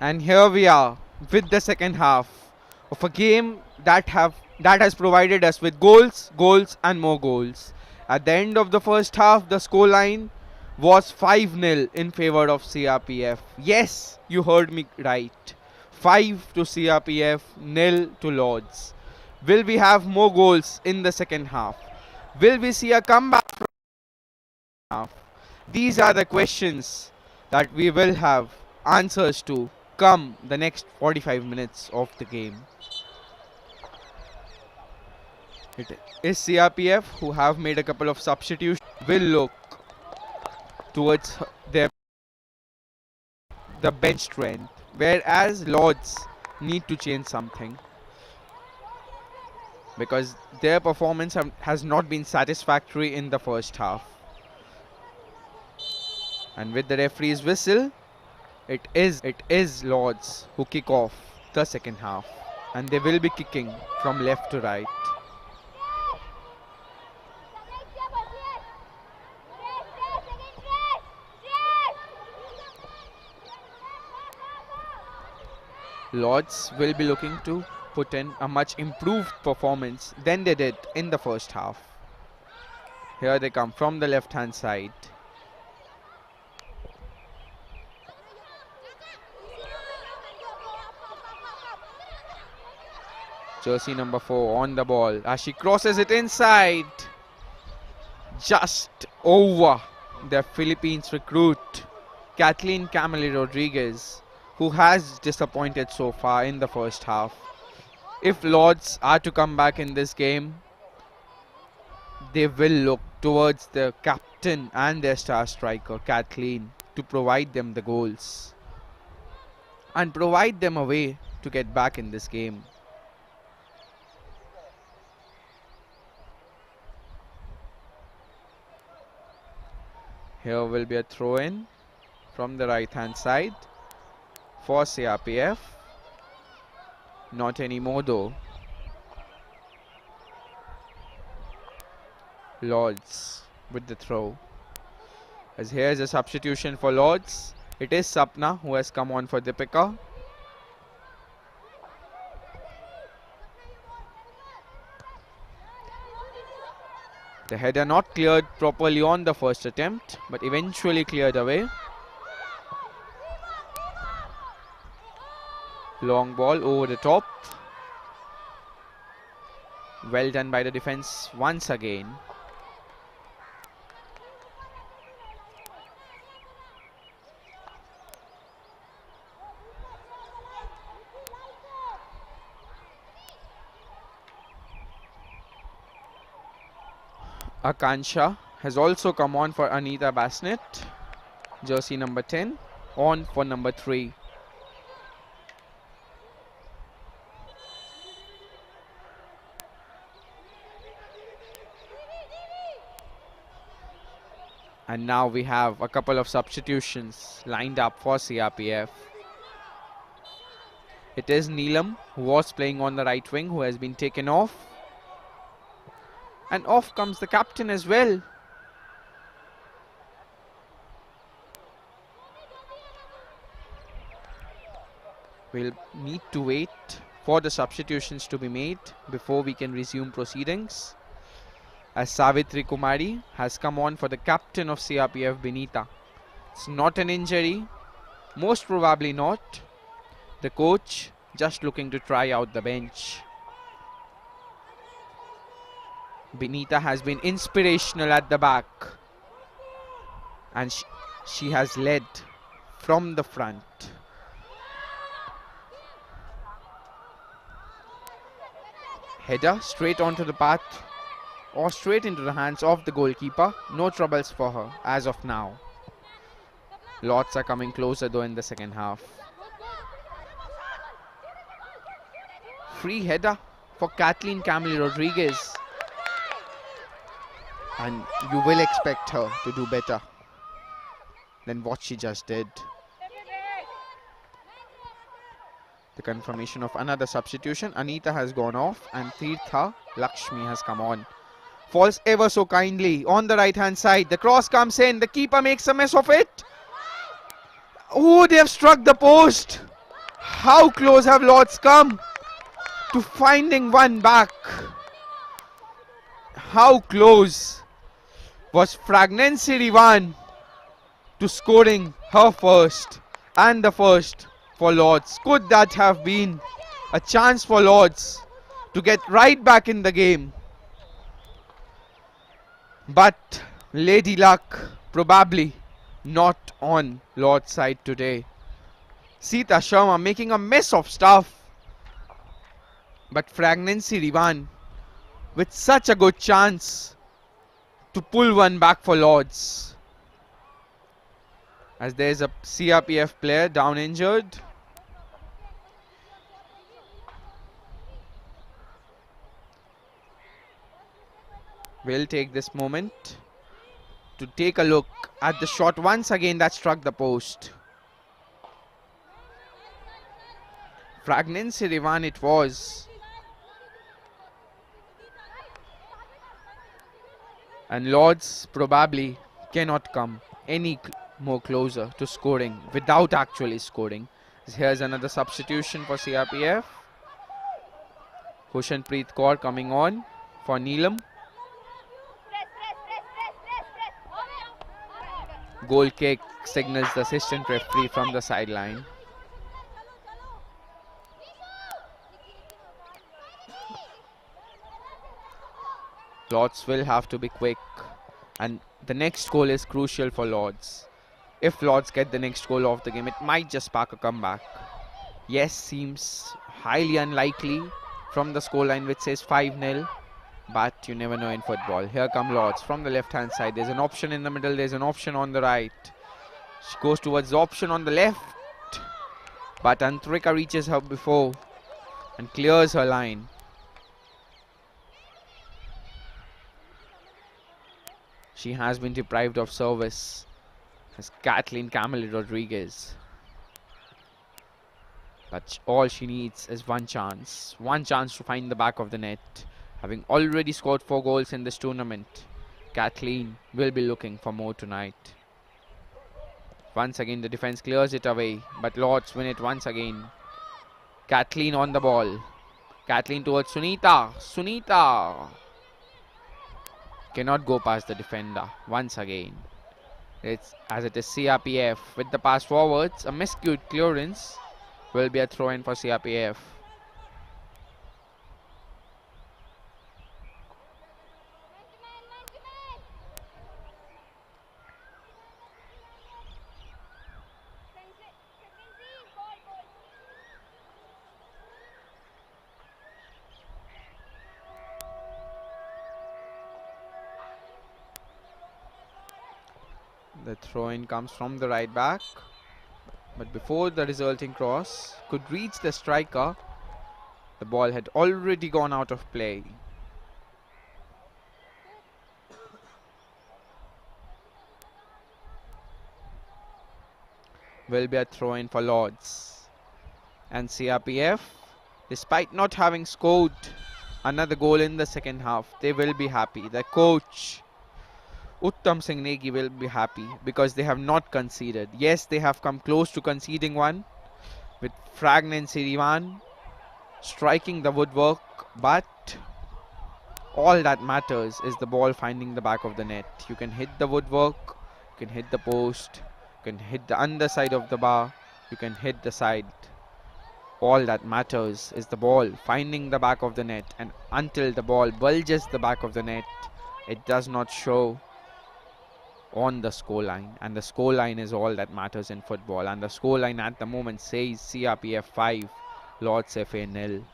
And here we are with the second half of a game that has provided us with goals, goals and more goals. At the end of the first half, the scoreline was 5-0 in favor of CRPF. Yes, you heard me right. 5 to CRPF, nil to Lords. Will we have more goals in the second half? Will we see a comeback from the half? These are the questions that we will have answers to come the next 45 minutes of the game. It is CRPF who have made a couple of substitutions. Will look towards their the bench strength, whereas Lords need to change something because their performance has not been satisfactory in the first half. And with the referee's whistle, it is Lords who kick off the second half, and they will be kicking from left to right. Lords will be looking to put in a much improved performance than they did in the first half. Here they come from the left hand side. Jersey number 4 on the ball as she crosses it inside. Just over the Philippines recruit, Kathleen Camille Rodriguez, who has disappointed so far in the first half. If Lords are to come back in this game, they will look towards the captain and their star striker, Kathleen, to provide them the goals and provide them a way to get back in this game. Here will be a throw in from the right hand side for CRPF. Not anymore though. Lords with the throw. As here's a substitution for Lords. It is Sapna who has come on for Deepika. The header not cleared properly on the first attempt, but eventually cleared away. Long ball over the top. Well done by the defense once again. Akansha has also come on for Anita Basnet. Jersey number 10 on for number 3. And now we have a couple of substitutions lined up for CRPF. It is Neelam, who was playing on the right wing, who has been taken off. And off comes the captain as well. We'll need to wait for the substitutions to be made before we can resume proceedings, as Savitri Kumari has come on for the captain of CRPF, Benita. It's not an injury, most probably not. The coach just looking to try out the bench. Benita has been inspirational at the back, and she has led from the front. Header straight onto the path or straight into the hands of the goalkeeper. No troubles for her as of now. Lots are coming closer though in the second half. Free header for Kathleen Camille Rodriguez. And you will expect her to do better than what she just did. The confirmation of another substitution. Anita has gone off and Tirtha Lakshmi has come on. Falls ever so kindly on the right hand side. The cross comes in. The keeper makes a mess of it. Oh, they have struck the post. How close have Lords come to finding one back? How close was Fragnancy Rivan to scoring her first and the first for Lords? Could that have been a chance for Lords to get right back in the game? But Lady Luck probably not on Lord's side today. Sita Sharma making a mess of stuff. But Fragnancy Rivan with such a good chance to pull one back for Lords. As there is a CRPF player down injured. We'll take this moment to take a look at the shot once again that struck the post. Fragnancy Rivan it was. And Lords probably cannot come any more closer to scoring without actually scoring. Here's another substitution for CRPF. Hushanpreet Kaur coming on for Neelam. Goal kick signals the assistant referee from the sideline. Lords will have to be quick, and the next goal is crucial for Lords. If Lords get the next goal of the game, it might just spark a comeback. Yes, seems highly unlikely from the scoreline which says 5-0. But you never know in football. Here come Lords from the left hand side. There's an option in the middle. There's an option on the right. She goes towards the option on the left. But Antrika reaches her before and clears her line. She has been deprived of service as Kathleen Camille Rodriguez. But all she needs is one chance. One chance to find the back of the net. Having already scored 4 goals in this tournament, Kathleen will be looking for more tonight. Once again the defense clears it away, but Lords win it once again. Kathleen on the ball. Kathleen towards Sunita. Sunita cannot go past the defender once again. It's as it is CRPF with the pass forwards. A miscued clearance will be a throw-in for CRPF. The throw-in comes from the right back, but before the resulting cross could reach the striker, the ball had already gone out of play. Will be a throw-in for Lords. And CRPF, despite not having scored another goal in the second half, they will be happy. The coach Uttam Singh Negi will be happy because they have not conceded. Yes, they have come close to conceding one with Fragnancy Rivan striking the woodwork, but all that matters is the ball finding the back of the net. You can hit the woodwork, you can hit the post, you can hit the underside of the bar, you can hit the side. All that matters is the ball finding the back of the net, and until the ball bulges the back of the net, it does not show on the scoreline, and the scoreline is all that matters in football. And the scoreline at the moment says CRPF 5, Lords FA nil.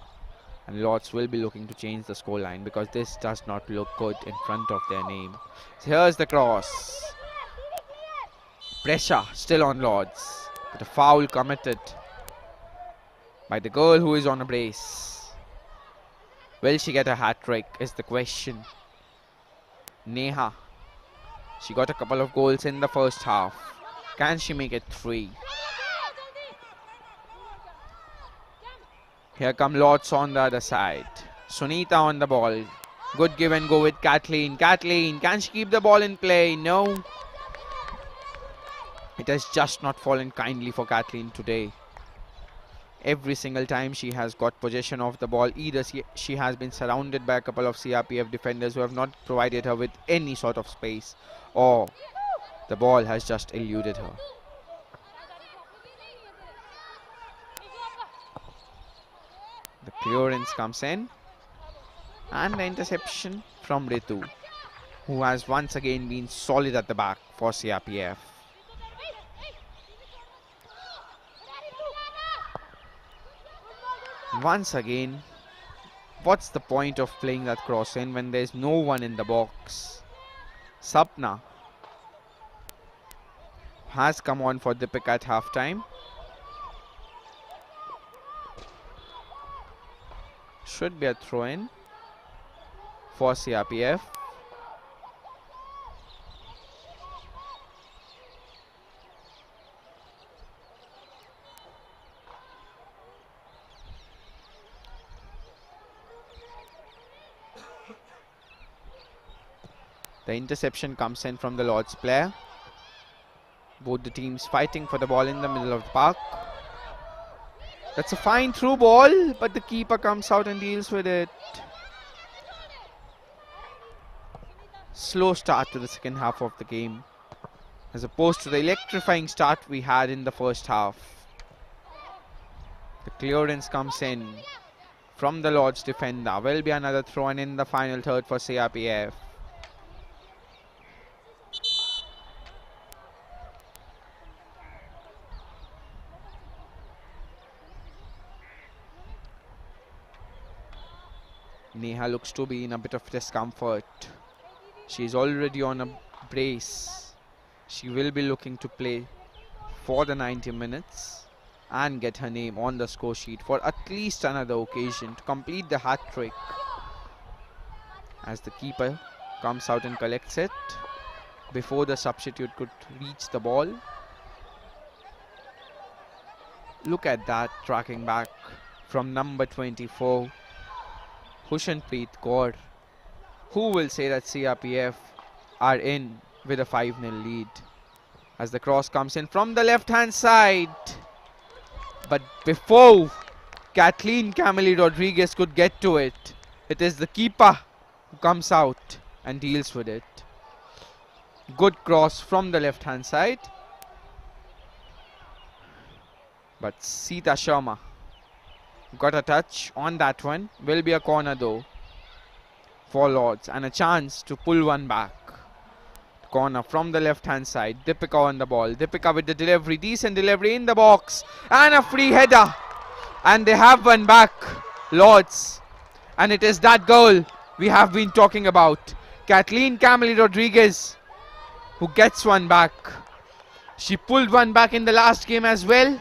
And Lords will be looking to change the scoreline because this does not look good in front of their name. So here's the cross. Pressure still on Lords, but a foul committed by the girl who is on a brace. Will she get a hat-trick is the question. Neha, she got a couple of goals in the first half. Can she make it 3? Here come Lords on the other side. Sunita on the ball. Good give and go with Kathleen. Kathleen, can she keep the ball in play? No. It has just not fallen kindly for Kathleen today. Every single time she has got possession of the ball, either she has been surrounded by a couple of CRPF defenders who have not provided her with any sort of space, or the ball has just eluded her. The clearance comes in, and the interception from Ritu, who has once again been solid at the back for CRPF. Once again, what's the point of playing that cross in when there's no one in the box? Sapna has come on for Deepika at halftime. Should be a throw-in for CRPF. The interception comes in from the Lords player. Both the teams fighting for the ball in the middle of the park. That's a fine through ball, but the keeper comes out and deals with it. Slow start to the second half of the game, as opposed to the electrifying start we had in the first half. The clearance comes in from the Lords defender. Will be another throw-in in the final third for CRPF. Neha looks to be in a bit of discomfort. She's already on a brace. She will be looking to play for the 90 minutes and get her name on the score sheet for at least another occasion to complete the hat trick. As the keeper comes out and collects it before the substitute could reach the ball. Look at that, tracking back from number 24. Hushanpreet Kaur. Who will say that CRPF are in with a 5-0 lead? As the cross comes in from the left-hand side. But before Kathleen Camille Rodriguez could get to it, it is the keeper who comes out and deals with it. Good cross from the left-hand side. But Sita Sharma got a touch on that one. Will be a corner though for Lords, and a chance to pull one back. Corner from the left hand side. Deepika on the ball. Deepika with the delivery. Decent delivery in the box. And a free header. And they have one back, Lords. And it is that goal we have been talking about. Kathleen Camille Rodriguez who gets one back. She pulled one back in the last game as well,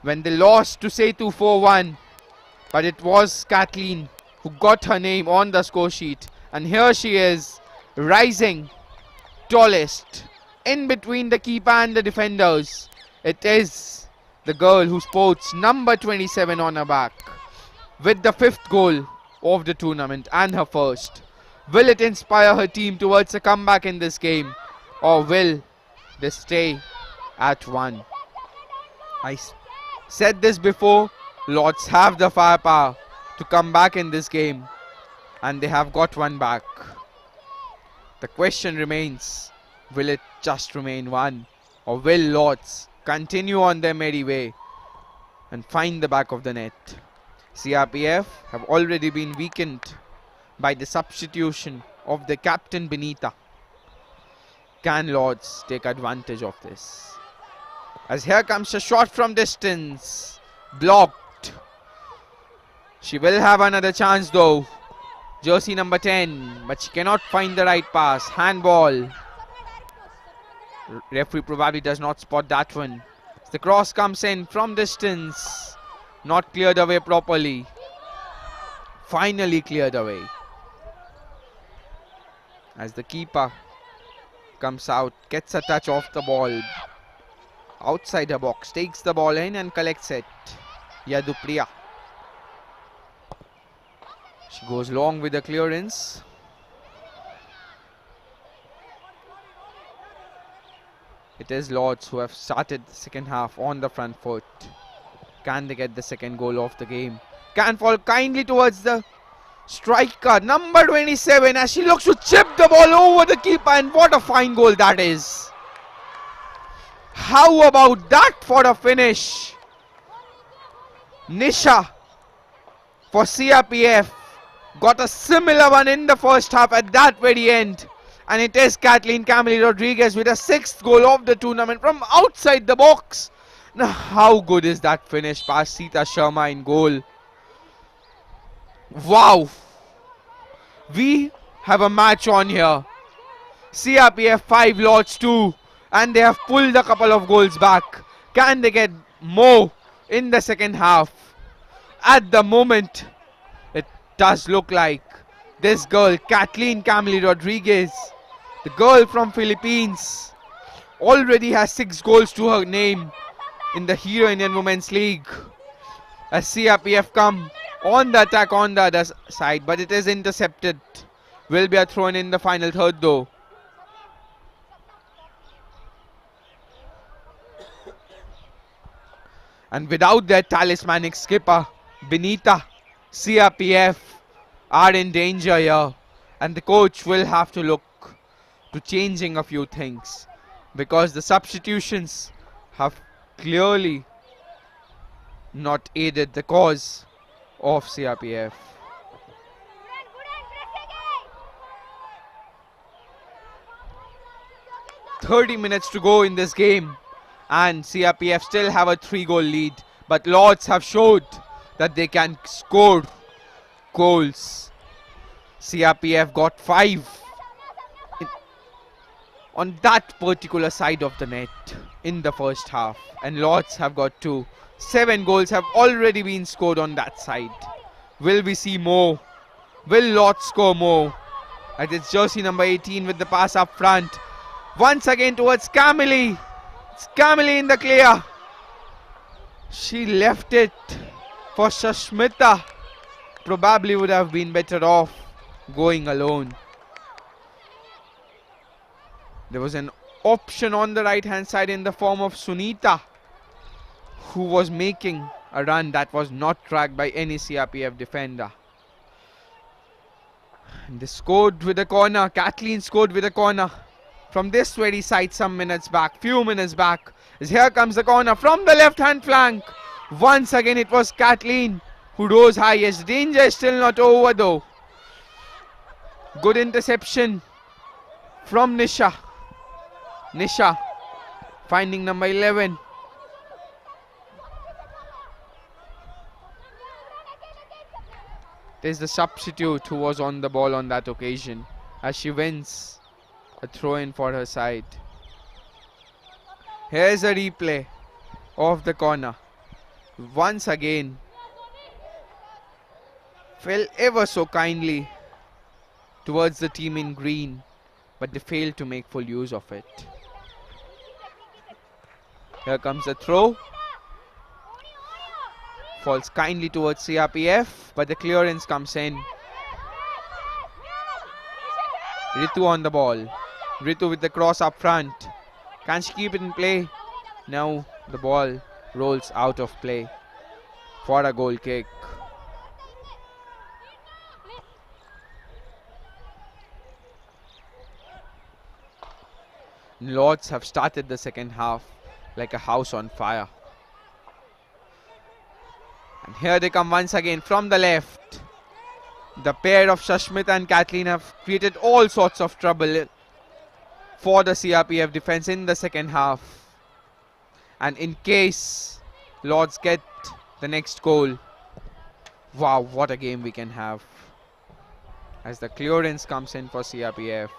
when they lost to Setu 4-1. But it was Kathleen who got her name on the score sheet. And here she is, rising tallest in between the keeper and the defenders. It is the girl who sports number 27 on her back, with the 5th goal of the tournament and her first. Will it inspire her team towards a comeback in this game, or will they stay at 1? I said this before, Lords have the firepower to come back in this game, and they have got one back. The question remains, will it just remain 1, or will Lords continue on their merry way and find the back of the net. CRPF have already been weakened by the substitution of the captain Benita. Can Lords take advantage of this? As here comes a shot from distance. Blocked. She will have another chance though. Jersey number 10, but she cannot find the right pass. Handball. Referee probably does not spot that one. The cross comes in from distance. Not cleared away properly. Finally cleared away. As the keeper comes out, gets a touch off the ball. Outside the box, takes the ball in and collects it. Yadupriya. She goes long with the clearance. It is Lords who have started the second half on the front foot. Can they get the second goal of the game? Can fall kindly towards the striker, number 27, as she looks to chip the ball over the keeper, and what a fine goal that is. How about that for a finish? Nisha for CRPF got a similar one in the first half at that very end. And it is Kathleen Camille Rodriguez with a 6th goal of the tournament from outside the box. Now how good is that finish past Sita Sharma in goal? Wow. We have a match on here. CRPF 5, Lords 2. And they have pulled a couple of goals back. Can they get more in the second half? At the moment, it does look like this girl, Kathleen Camille Rodriguez, the girl from Philippines, already has 6 goals to her name in the Hero Indian Women's League. As CRPF come on the attack on the other side, but it is intercepted. Will be a throw in the final third though. And without their talismanic skipper, Benita, CRPF are in danger here. And the coach will have to look to changing a few things, because the substitutions have clearly not aided the cause of CRPF. "30 minutes to go in this game, and CRPF still have a 3-goal lead, but Lords have showed that they can score goals. CRPF got 5 on that particular side of the net in the first half, and Lords have got 2. 7 goals have already been scored on that side. Will we see more? Will Lords score more? And it's jersey number 18 with the pass up front. Once again towards Camille. It's Camille in the clear. She left it for Shashmita. Probably would have been better off going alone. There was an option on the right hand side in the form of Sunita, who was making a run that was not tracked by any CRPF defender. And they scored with a corner. Kathleen scored with a corner from this very side some minutes back, few minutes back. As here comes the corner from the left hand flank. Once again it was Kathleen who rose highest. Danger is still not over though. Good interception from Nisha. Nisha finding number 11. It is the substitute who was on the ball on that occasion, as she wins a throw in for her side. Here's a replay of the corner. Once again, fell ever so kindly towards the team in green, but they failed to make full use of it. Here comes the throw. Falls kindly towards CRPF, but the clearance comes in. Ritu on the ball. Ritu with the cross up front. Can she keep it in play? Now the ball rolls out of play for a goal kick. Lords have started the second half like a house on fire. Here they come once again from the left. The pair of Shashmita and Kathleen have created all sorts of trouble for the CRPF defense in the second half. And in case Lords get the next goal, wow, what a game we can have. As the clearance comes in for CRPF.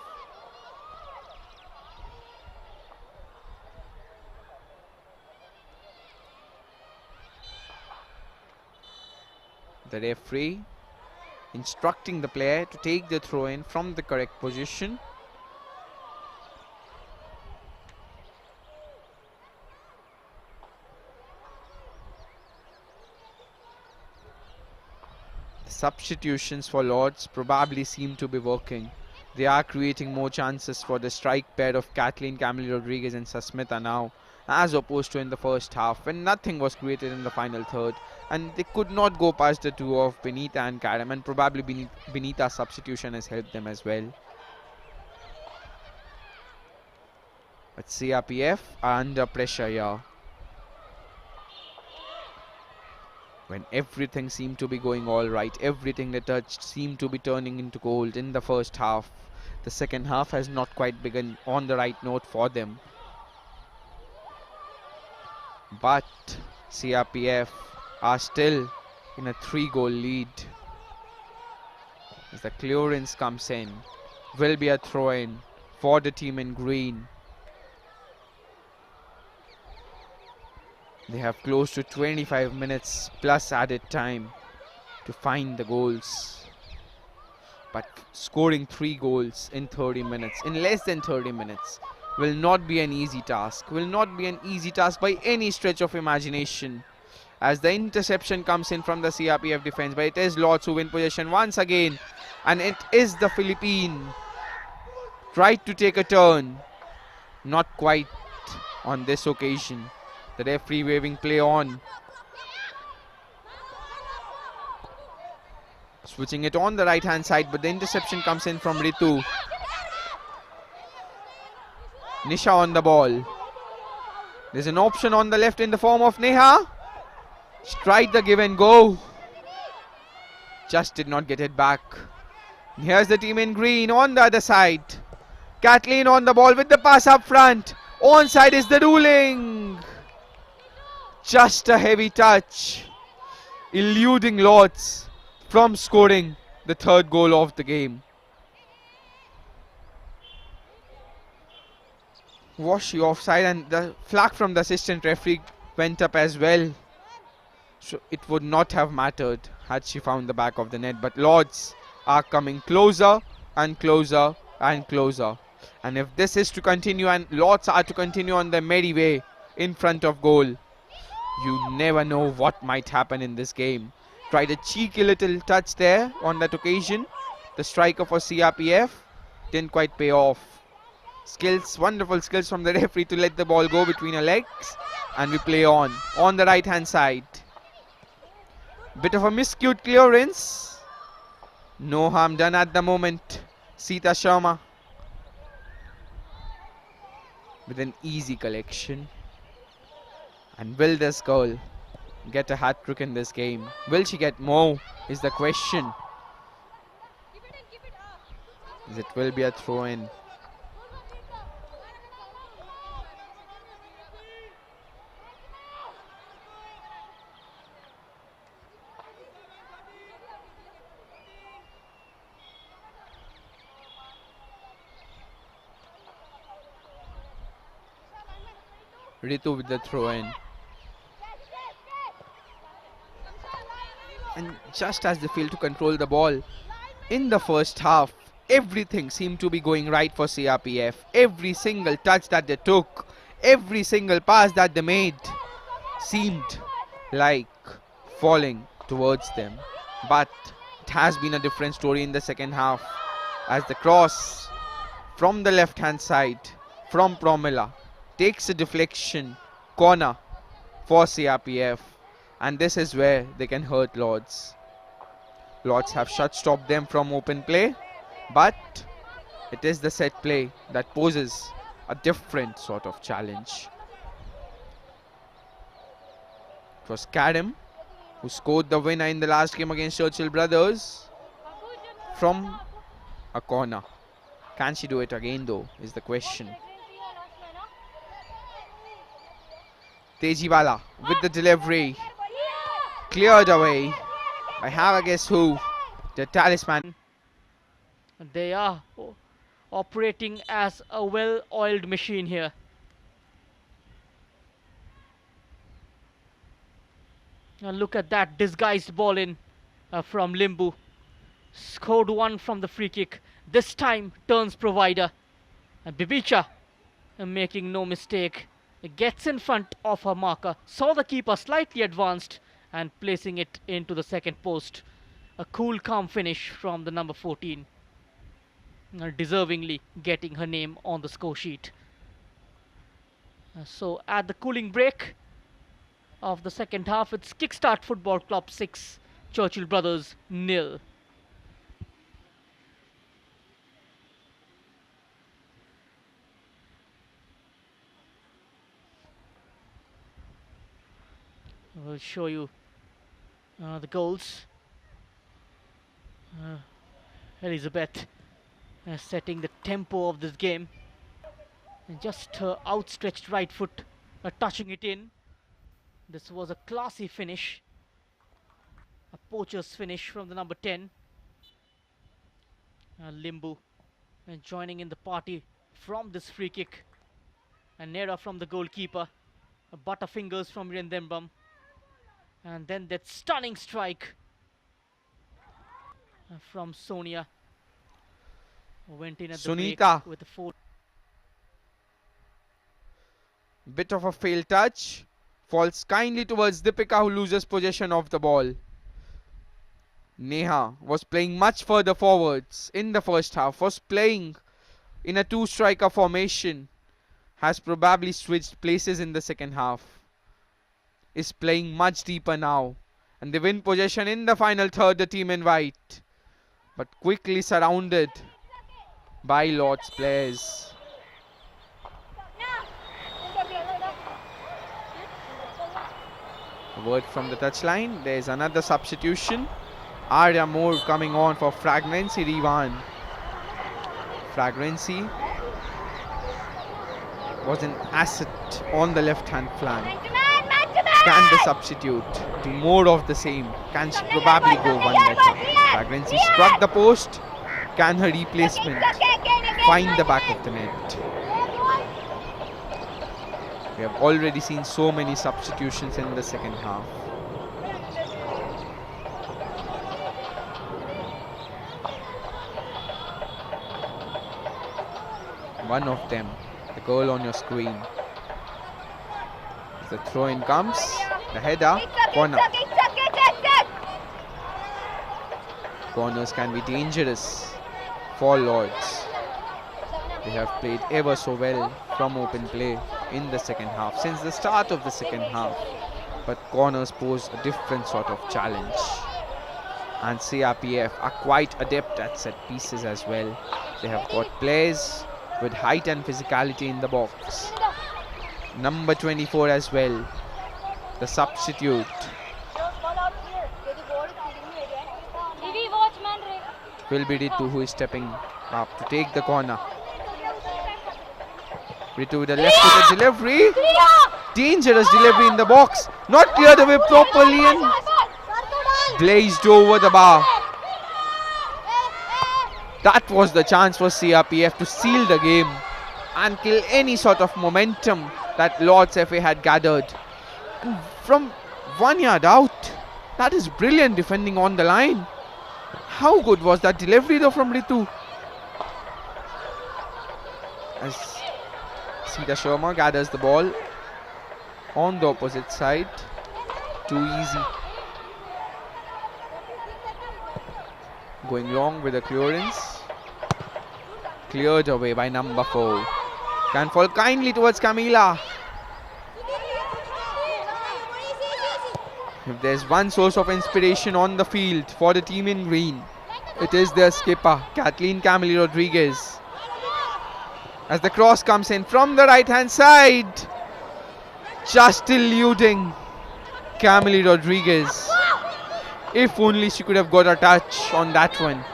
The referee instructing the player to take the throw in from the correct position. The substitutions for Lords probably seem to be working. They are creating more chances for the strike pair of Kathleen, Camille Rodriguez and Susmita now, as opposed to in the first half when nothing was created in the final third, and they could not go past the two of Benita and Karam, and probably Benita's substitution has helped them as well. But CRPF are under pressure here. When everything seemed to be going all right, everything they touched seemed to be turning into gold in the first half. The second half has not quite begun on the right note for them. But CRPF are still in a 3-goal lead. As the clearance comes in, will be a throw-in for the team in green. They have close to 25 minutes plus added time to find the goals. But scoring 3 goals in 30 minutes, in less than 30 minutes, will not be an easy task. Will not be an easy task by any stretch of imagination. As the interception comes in from the CRPF defense, but it is Lords who win possession once again. And it is the Philippine. Tried to take a turn. Not quite on this occasion. The referee waving play on. Switching it on the right hand side, but the interception comes in from Ritu. Nisha on the ball. There's an option on the left in the form of Neha. She tried the give and go. Just did not get it back. Here's the team in green on the other side. Kathleen on the ball with the pass up front. Onside is the ruling. Just a heavy touch, eluding Lords from scoring the 3rd goal of the game. Was she offside? And the flag from the assistant referee went up as well. So it would not have mattered had she found the back of the net. But Lords are coming closer and closer and closer. And if this is to continue and Lords are to continue on their merry way in front of goal, you never know what might happen in this game. Tried a cheeky little touch there on that occasion. The striker for CRPF didn't quite pay off. Skills, wonderful skills from the referee to let the ball go between her legs. And we play on the right hand side. Bit of a miscued clearance. No harm done at the moment. Sita Sharma with an easy collection. And will this girl get a hat-trick in this game? Will she get more is the question. It will be a throw-in. Ritu with the throw-in. And just as they failed to control the ball in the first half, everything seemed to be going right for CRPF. Every single touch that they took, every single pass that they made seemed like falling towards them. But it has been a different story in the second half, as the cross from the left hand side from Promila takes a deflection corner for CRPF, and this is where they can hurt Lords. Lords have stopped them from open play, but it is the set play that poses a different sort of challenge. It was Karim who scored the winner in the last game against Churchill Brothers from a corner. Can she do it again though, is the question. Tejiwala with the delivery. Cleared away. I have a guess who. The talisman. They are operating as a well-oiled machine here. And look at that disguised ball in from Limbu. Scored one from the free kick. This time turns provider. And Bibicha, making no mistake, gets in front of her marker. Saw the keeper slightly advanced and placing it into the second post. A cool, calm finish from the number 14. Deservingly getting her name on the score sheet. So at the cooling break of the second half, it's Kickstart Football Club 6, Churchill Brothers 0. We'll show you the goals. Elizabeth setting the tempo of this game. And just her outstretched right foot touching it in. This was a classy finish. A poacher's finish from the number 10. Limbu joining in the party from this free kick. And Nera from the goalkeeper. Butterfingers from Rendembam. And then that stunning strike from Sonia. Went in at the break with the 4. Bit of a failed touch. Falls kindly towards Deepika, who loses possession of the ball. Neha was playing much further forwards in the first half. Was playing in a 2-striker formation. Has probably switched places in the second half. Is playing much deeper now. And they win possession in the final third, the team in white. But quickly surrounded by Lord's players. A word from the touchline. There is another substitution. Arya Moore coming on for Fragrancy Rivan. Fragrancy was an asset on the left hand flank. Can the substitute do more of the same? Can she probably go one better? Fragrancy struck the post. Can her replacement find the back of the net? We have already seen so many substitutions in the second half. One of them, the goal on your screen. The throw in comes, the header, corner. Corners can be dangerous for Lords. They have played ever so well from open play in the second half, since the start of the second half. But corners pose a different sort of challenge. And CRPF are quite adept at set pieces as well. They have got players with height and physicality in the box. Number 24 as well, the substitute. Will be Ritu, who is stepping up to take the corner. Ritu with the left footed delivery. Dangerous delivery in the box. Not cleared away properly and blazed over the bar. That was the chance for CRPF to seal the game and kill any sort of momentum that Lord's FA had gathered. And from 1 yard out, that is brilliant defending on the line. How good was that delivery though from Ritu? As Sita Sharma gathers the ball on the opposite side. Too easy. Going long with the clearance. Cleared away by number 4. Can fall kindly towards Camila. If there's one source of inspiration on the field for the team in green, it is their skipper, Kathleen Camille Rodriguez. As the cross comes in from the right hand side, just eluding Camille Rodriguez. If only she could have got a touch on that one.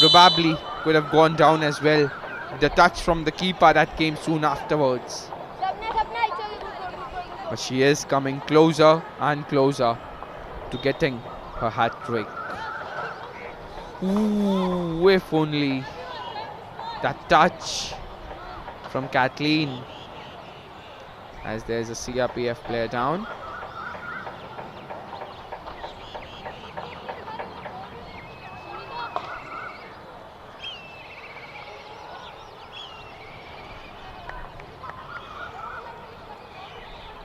Probably could have gone down as well. The touch from the keeper that came soon afterwards. But she is coming closer and closer to getting her hat trick. Ooh, if only that touch from Kathleen. As there's a CRPF player down.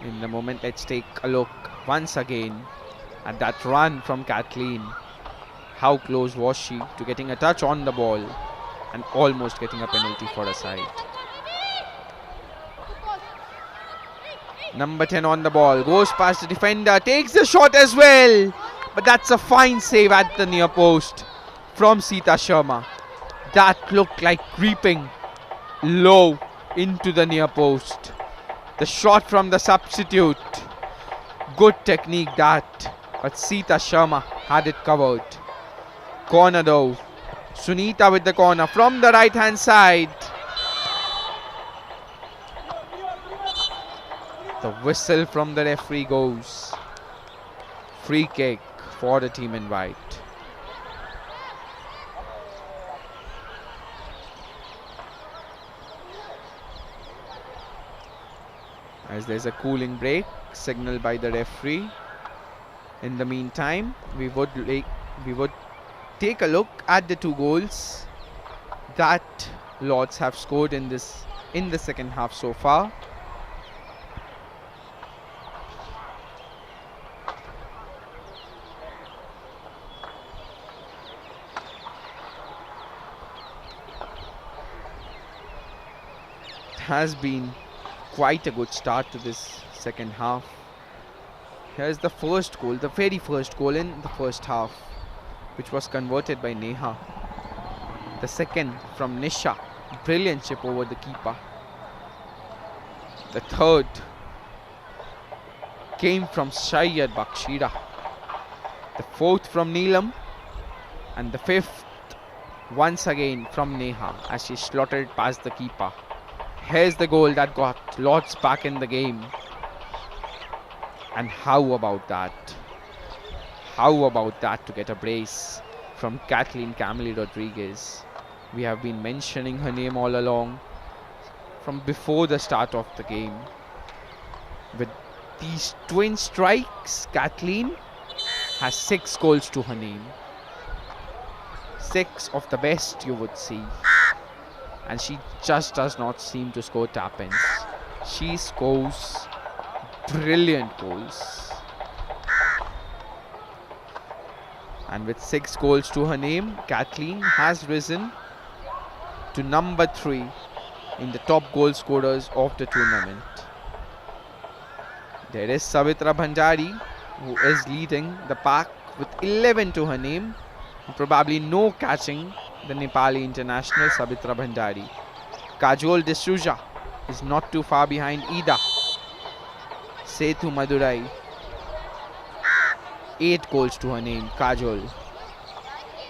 In the moment, let's take a look once again at that run from Kathleen. How close was she to getting a touch on the ball and almost getting a penalty for a side. Number 10 on the ball, goes past the defender, takes the shot as well. But that's a fine save at the near post from Sita Sharma. That looked like creeping low into the near post. The shot from the substitute. Good technique that. But Sita Sharma had it covered. Corner though. Sunita with the corner from the right hand side. The whistle from the referee goes. Free kick for the team in white. As there's a cooling break signaled by the referee. In the meantime, we would take a look at the 2 goals that Lords have scored in the second half so far. It has been quite a good start to this second half. Here's the first goal, the very first goal in the first half, which was converted by Neha. The second from Nisha, brilliant chip over the keeper. The third came from Shayyad Bakshira. The fourth from Neelam, and the fifth once again from Neha as she slotted past the keeper. Here's the goal that got Lords back in the game. And how about that? How about that to get a brace from Kathleen Camille Rodriguez? We have been mentioning her name all along from before the start of the game. With these twin strikes, Kathleen has 6 goals to her name. 6 of the best, you would see. And she just does not seem to score tap-ins. She scores brilliant goals. And with 6 goals to her name, Kathleen has risen to number 3 in the top goal scorers of the tournament. There is Savitra Bhandari, who is leading the pack with 11 to her name. Probably no catching the Nepali international Savitra Bhandari. Kajol D'Souza is not too far behind either. Sethu Madurai, 8 goals to her name, Kajol.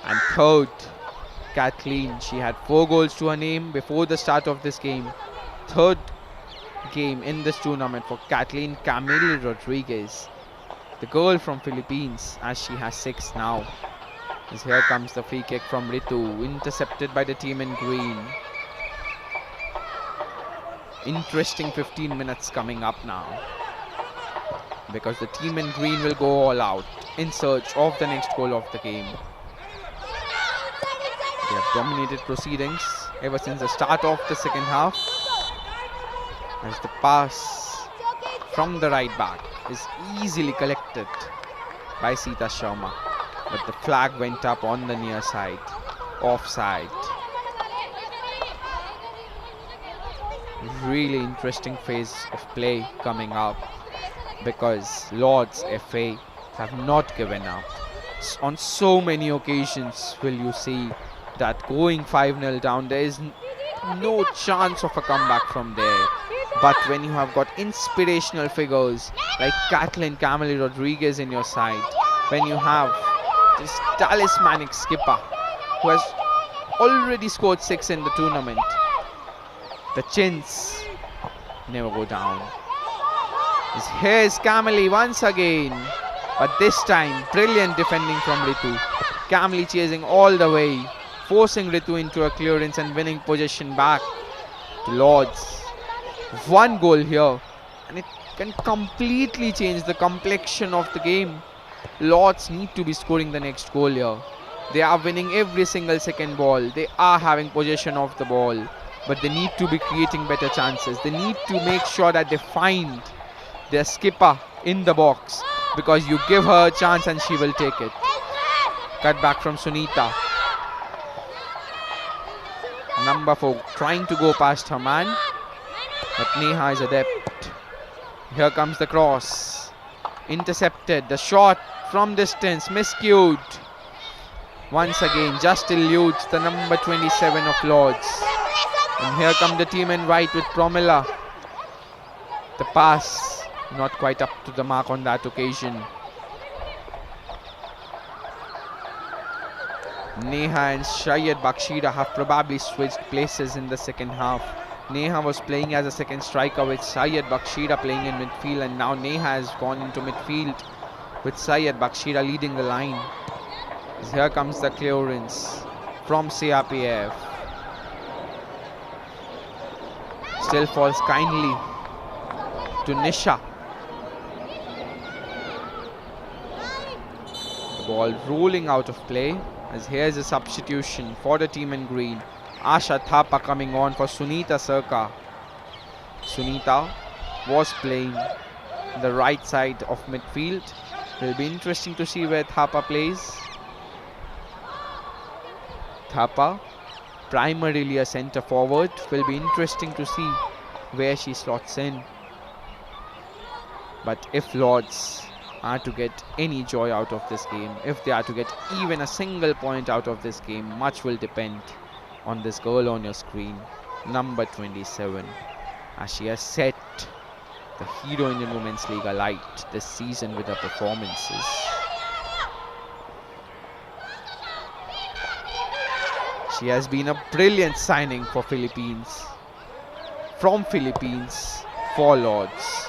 And third, Kathleen. She had 4 goals to her name before the start of this game. Third game in this tournament for Kathleen Camille Rodriguez, the girl from Philippines, as she has 6 now. As here comes the free kick from Ritu, intercepted by the team in green. Interesting 15 minutes coming up now, because the team in green will go all out in search of the next goal of the game. They have dominated proceedings ever since the start of the second half. As the pass from the right back is easily collected by Sita Sharma. But the flag went up on the near side. Offside. Really interesting phase of play coming up, because Lords FA have not given up. On so many occasions will you see that going 5-0 down, there is no chance of a comeback from there. But when you have got inspirational figures like Kathleen Camille Rodriguez in your side, when you have this talismanic skipper who has already scored 6 in the tournament. The chins never go down. Here's Kamali once again, but this time brilliant defending from Ritu. Kamali chasing all the way, forcing Ritu into a clearance and winning possession back to Lords. One goal here, and it can completely change the complexion of the game. Lords need to be scoring the next goal here. They are winning every single second ball. They are having possession of the ball, but they need to be creating better chances. They need to make sure that they find their skipper in the box, because you give her a chance and she will take it. Cut back from Sunita. Number 4 trying to go past her man, but Neha is adept. Here comes the cross. Intercepted. The shot from distance miscued. Once again just eludes the number 27 of Lords. And here come the team in white with Promila. The pass not quite up to the mark on that occasion. Neha and Shayad Bakshira have probably switched places in the second half. Neha was playing as a second striker with Syed Bakshira playing in midfield, and now Neha has gone into midfield with Syed Bakshira leading the line. Here comes the clearance from CRPF. Still falls kindly to Nisha. The ball rolling out of play, as here's a substitution for the team in green. Asha Thapa coming on for Sunita Sarkar. Sunita was playing the right side of midfield. It will be interesting to see where Thapa plays. Thapa, primarily a centre forward, will be interesting to see where she slots in. But if Lords are to get any joy out of this game, if they are to get even a single point out of this game, much will depend on this girl on your screen, number 27, as she has set the Hero Indian Women's League alight this season with her performances. She has been a brilliant signing for Philippines, from Philippines for Lords.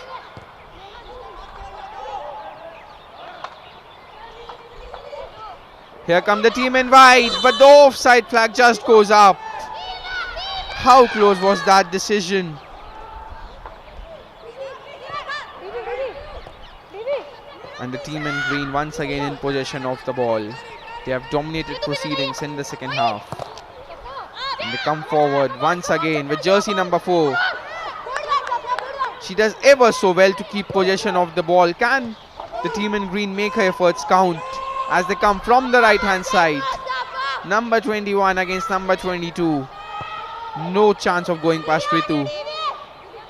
Here come the team in white, but the offside flag just goes up. How close was that decision? And the team in green once again in possession of the ball. They have dominated proceedings in the second half. And they come forward once again with jersey number 4. She does ever so well to keep possession of the ball. Can the team in green make her efforts count as they come from the right hand side? Number 21 against number 22. No chance of going past Ritu.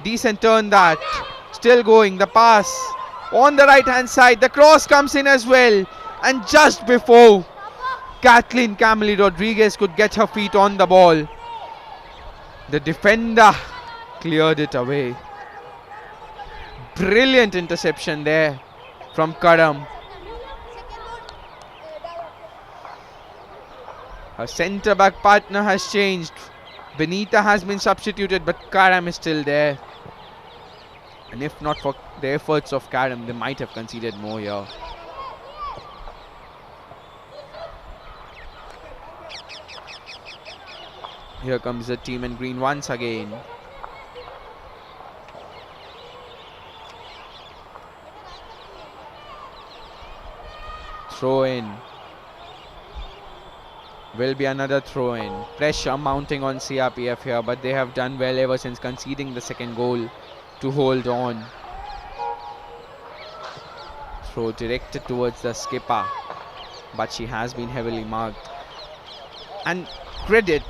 Decent turn that. Still going. The pass on the right hand side. The cross comes in as well. And just before Kathleen Camille Rodriguez could get her feet on the ball, the defender cleared it away. Brilliant interception there from Karam. Her centre back partner has changed. Benita has been substituted, but Karam is still there. And if not for the efforts of Karam, they might have conceded more here. Here comes the team in green once again. Throw in. Will be another throw in. Pressure mounting on CRPF here, but they have done well ever since conceding the second goal to hold on. Throw directed towards the skipper, but she has been heavily marked. And credit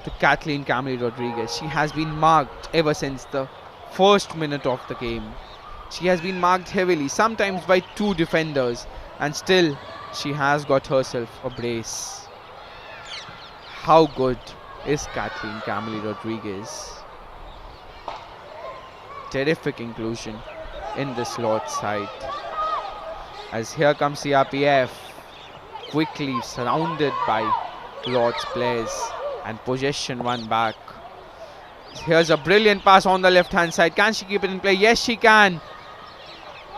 to Kathleen Camille Rodriguez. She has been marked ever since the first minute of the game. She has been marked heavily, sometimes by 2 defenders, and still she has got herself a brace. How good is Kathleen Camille Rodriguez? Terrific inclusion in this Lord's side. As here comes CRPF, quickly surrounded by Lord's players, and possession one back. Here's a brilliant pass on the left hand side. Can she keep it in play? Yes, she can.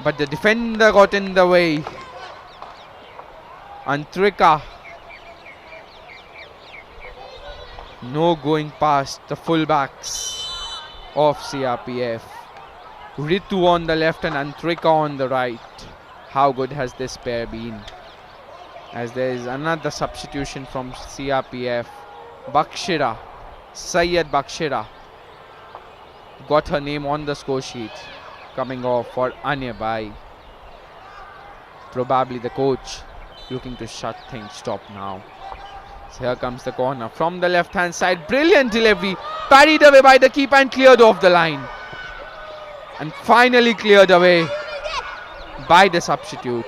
But the defender got in the way. Antrika. No going past the fullbacks of CRPF. Ritu on the left and Antrika on the right. How good has this pair been? As there is another substitution from CRPF. Bakshira. Syed Bakshira got her name on the score sheet, coming off for Anya Bai. Probably the coach looking to shut things stop now. So here comes the corner from the left hand side. Brilliant delivery, parried away by the keeper and cleared off the line. And finally cleared away by the substitute.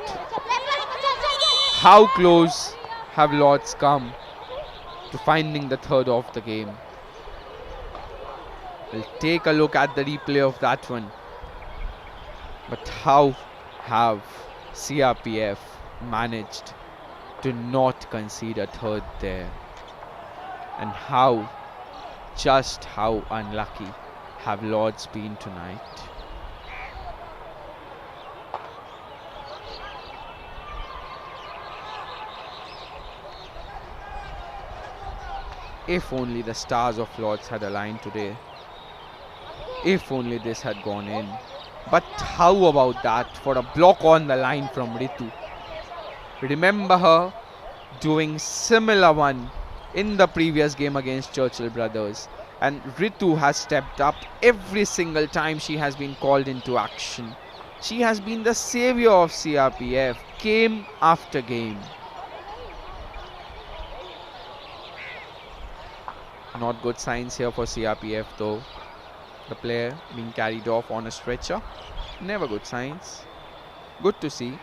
How close have Lords come to finding the third of the game? We'll take a look at the replay of that one. But how have CRPF managed to not concede a third there? And just how unlucky have Lords been tonight? If only the stars of Lords had aligned today. If only this had gone in. But how about that for a block on the line from Ritu? Remember her doing similar one in the previous game against Churchill Brothers. And Ritu has stepped up every single time she has been called into action. She has been the savior of CRPF game after game. Not good signs here for CRPF though. The player being carried off on a stretcher. Never good signs. Good to see.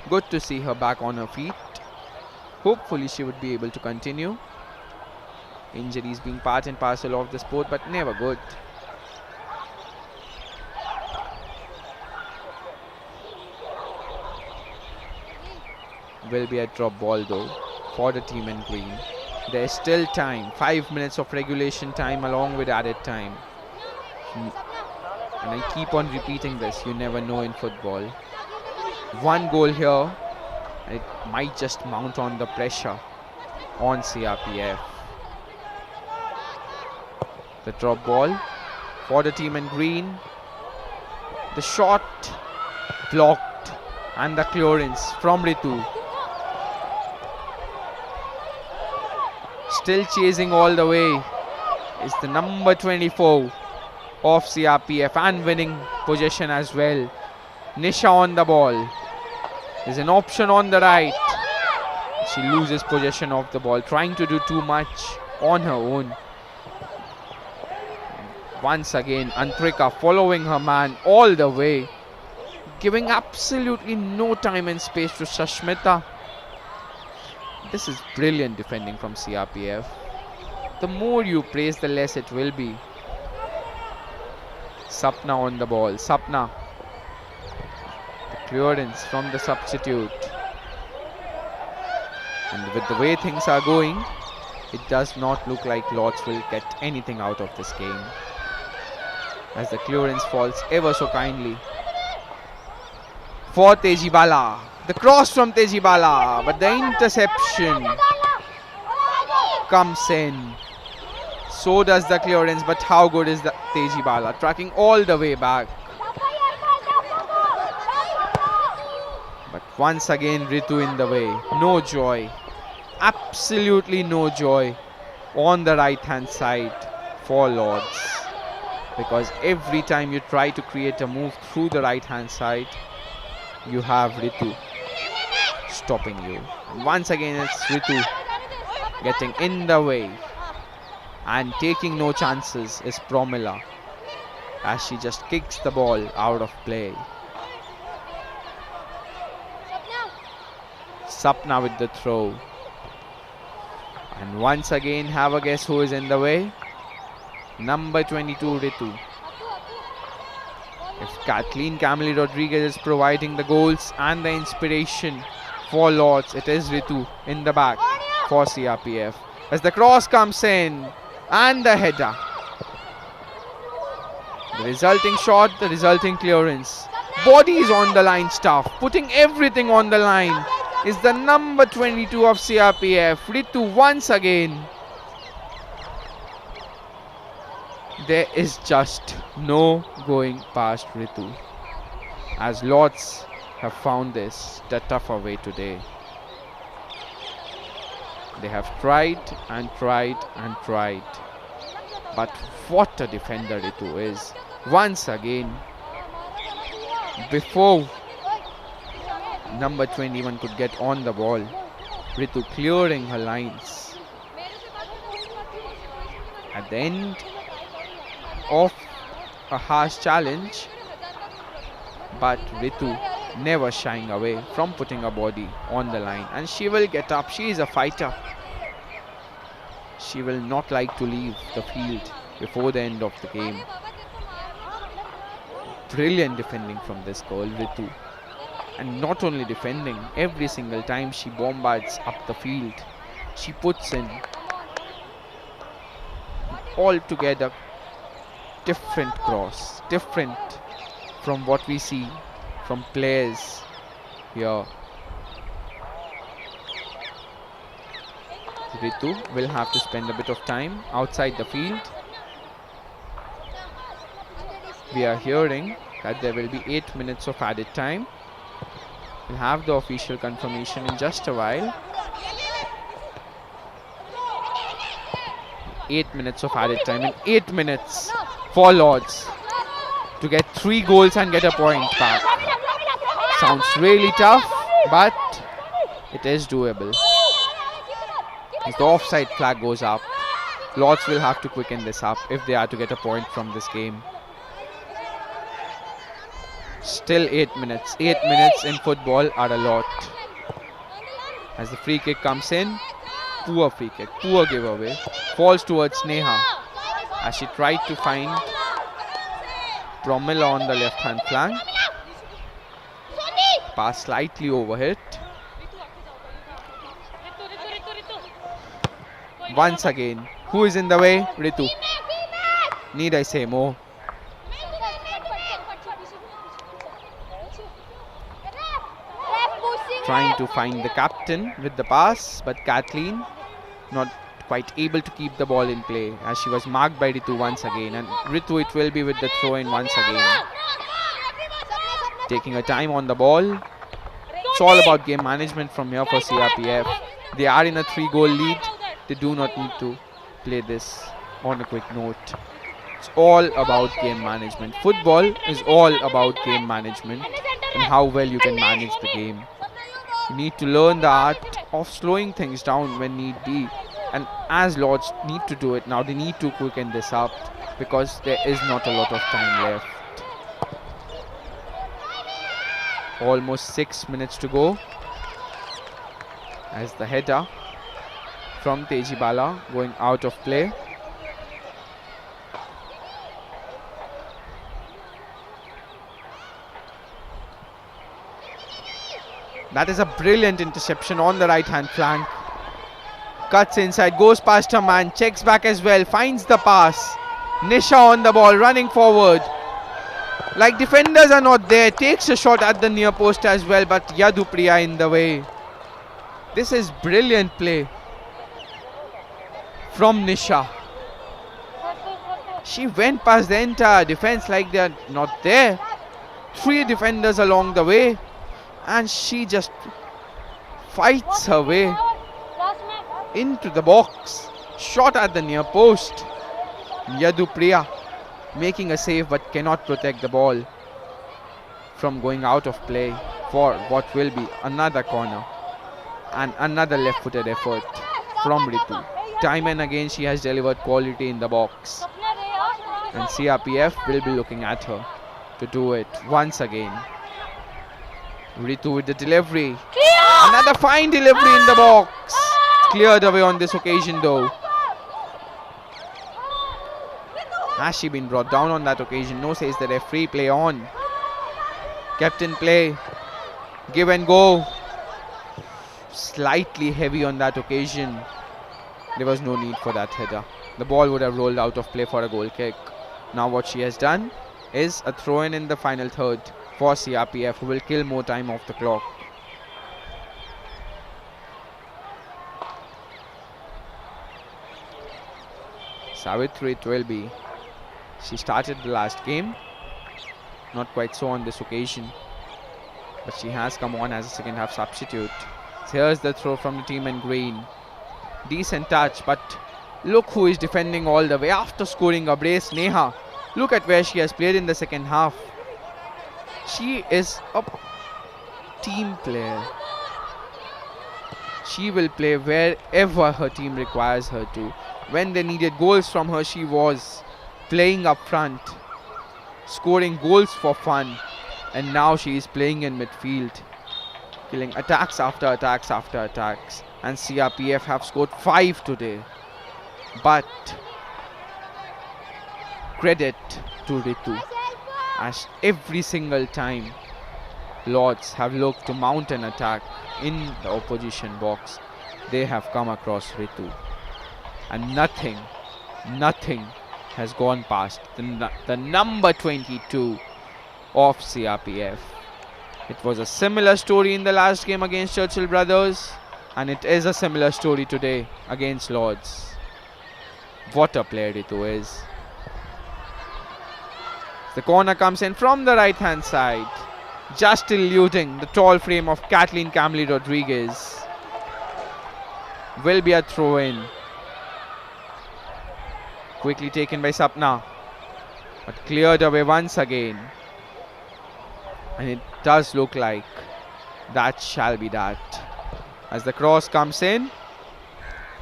Good to see her back on her feet. Hopefully she would be able to continue. Injuries being part and parcel of the sport, but never good. Will be a drop ball though for the team in green. There's still time. 5 minutes of regulation time along with added time. And I keep on repeating this, you never know in football. One goal here, it might just mount on the pressure on CRPF. The drop ball for the team in green. The shot blocked and the clearance from Ritu. Still chasing all the way is the number 24 of CRPF and winning possession as well. Nisha on the ball. There's an option on the right. She loses possession of the ball, trying to do too much on her own. Once again, Antrika following her man all the way, giving absolutely no time and space to Sashmita. This is brilliant defending from CRPF. The more you praise, the less it will be. Sapna on the ball. Sapna. The clearance from the substitute. And with the way things are going, it does not look like Lords will get anything out of this game, as the clearance falls ever so kindly for Tejibala. The cross from Tejibala, but the interception comes in. So does the clearance, but how good is the Tejibala, tracking all the way back. But once again Ritu in the way. No joy, absolutely no joy on the right hand side for Lords, because every time you try to create a move through the right hand side, you have Ritu stopping you. And once again it's Ritu getting in the way, and taking no chances is Promila, as she just kicks the ball out of play. Sapna with the throw. And once again have a guess who is in the way. Number 22 Ritu. If Kathleen Camille Rodriguez is providing the goals and the inspiration for Lords, it is Ritu in the back for CRPF. As the cross comes in and the header. The resulting shot, the resulting clearance. Bodies on the line stuff, putting everything on the line is the number 22 of CRPF, Ritu once again. There is just no going past Ritu, as Lords have found this the tougher way today. They have tried and tried and tried, but what a defender Ritu is. Once again, before number 21 could get on the ball, Ritu clearing her lines. At the end of a harsh challenge, but Ritu never shying away from putting her body on the line, and she will get up. She is a fighter. She will not like to leave the field before the end of the game. Brilliant defending from this girl, Ritu. And not only defending, every single time she bombards up the field, she puts in altogether different cross, different from what we see from players here. Ritu will have to spend a bit of time outside the field. We are hearing that there will be 8 minutes of added time. We'll have the official confirmation in just a while. 8 minutes of added time and 8 minutes for Lords to get 3 goals and get a point back. Sounds really tough, but it is doable. As the offside flag goes up, Lords will have to quicken this up if they are to get a point from this game. Still 8 minutes. 8 minutes in football are a lot. As the free kick comes in, poor free kick, poor giveaway, falls towards Neha as she tried to find Promila on the left hand flank. Pass slightly overhit. Once again, who is in the way? Ritu. Need I say more? Trying to find the captain with the pass, but Kathleen not quite able to keep the ball in play as she was marked by Ritu once again, and Ritu it will be with the throw in once again. Taking her time on the ball. It's all about game management from here for CRPF. They are in a 3-goal lead. They do not need to play this on a quick note. It's all about game management. Football is all about game management and how well you can manage the game. You need to learn the art of slowing things down when need be. And as Lords need to do it now, they need to quicken this up because there is not a lot of time left. Almost 6 minutes to go. As the header from Tejibala going out of play. That is a brilliant interception on the right hand flank. Cuts inside, goes past her man, checks back as well, finds the pass. Nisha on the ball, running forward. Like defenders are not there, takes a shot at the near post as well, but Yadupriya in the way. This is brilliant play from Nisha. She went past the entire defense like they are not there. 3 defenders along the way, and she just fights her way into the box. Shot at the near post. Yadupriya making a save but cannot protect the ball from going out of play for what will be another corner. And another left-footed effort from Ritu. Time and again she has delivered quality in the box. And CRPF will be looking at her to do it once again. Ritu with the delivery. Another fine delivery in the box. Cleared away on this occasion though. Has she been brought down on that occasion? No, says the referee. Play on. Kept in play. Give and go. Slightly heavy on that occasion. There was no need for that header. The ball would have rolled out of play for a goal kick. Now what she has done is a throw-in in the final third for CRPF, who will kill more time off the clock. Savitri it will be. She started the last game. Not quite so on this occasion. But she has come on as a second half substitute. So here's the throw from the team in green. Decent touch, but look who is defending all the way after scoring a brace. Neha. Look at where she has played in the second half. She is a team player. She will play wherever her team requires her to. When they needed goals from her, she was playing up front, scoring goals for fun. And now she is playing in midfield, killing attacks after attacks after attacks. And CRPF have scored 5 today. But credit to Ritu, as every single time Lords have looked to mount an attack in the opposition box, they have come across Ritu. And nothing has gone past the number 22 of CRPF. It was a similar story in the last game against Churchill Brothers, and it is a similar story today against Lords. What a player Ritu is. The corner comes in from the right hand side, just eluding the tall frame of Kathleen Camley Rodriguez. Will be a throw in. Quickly taken by Sapna, but cleared away once again. And it does look like that shall be that, as the cross comes in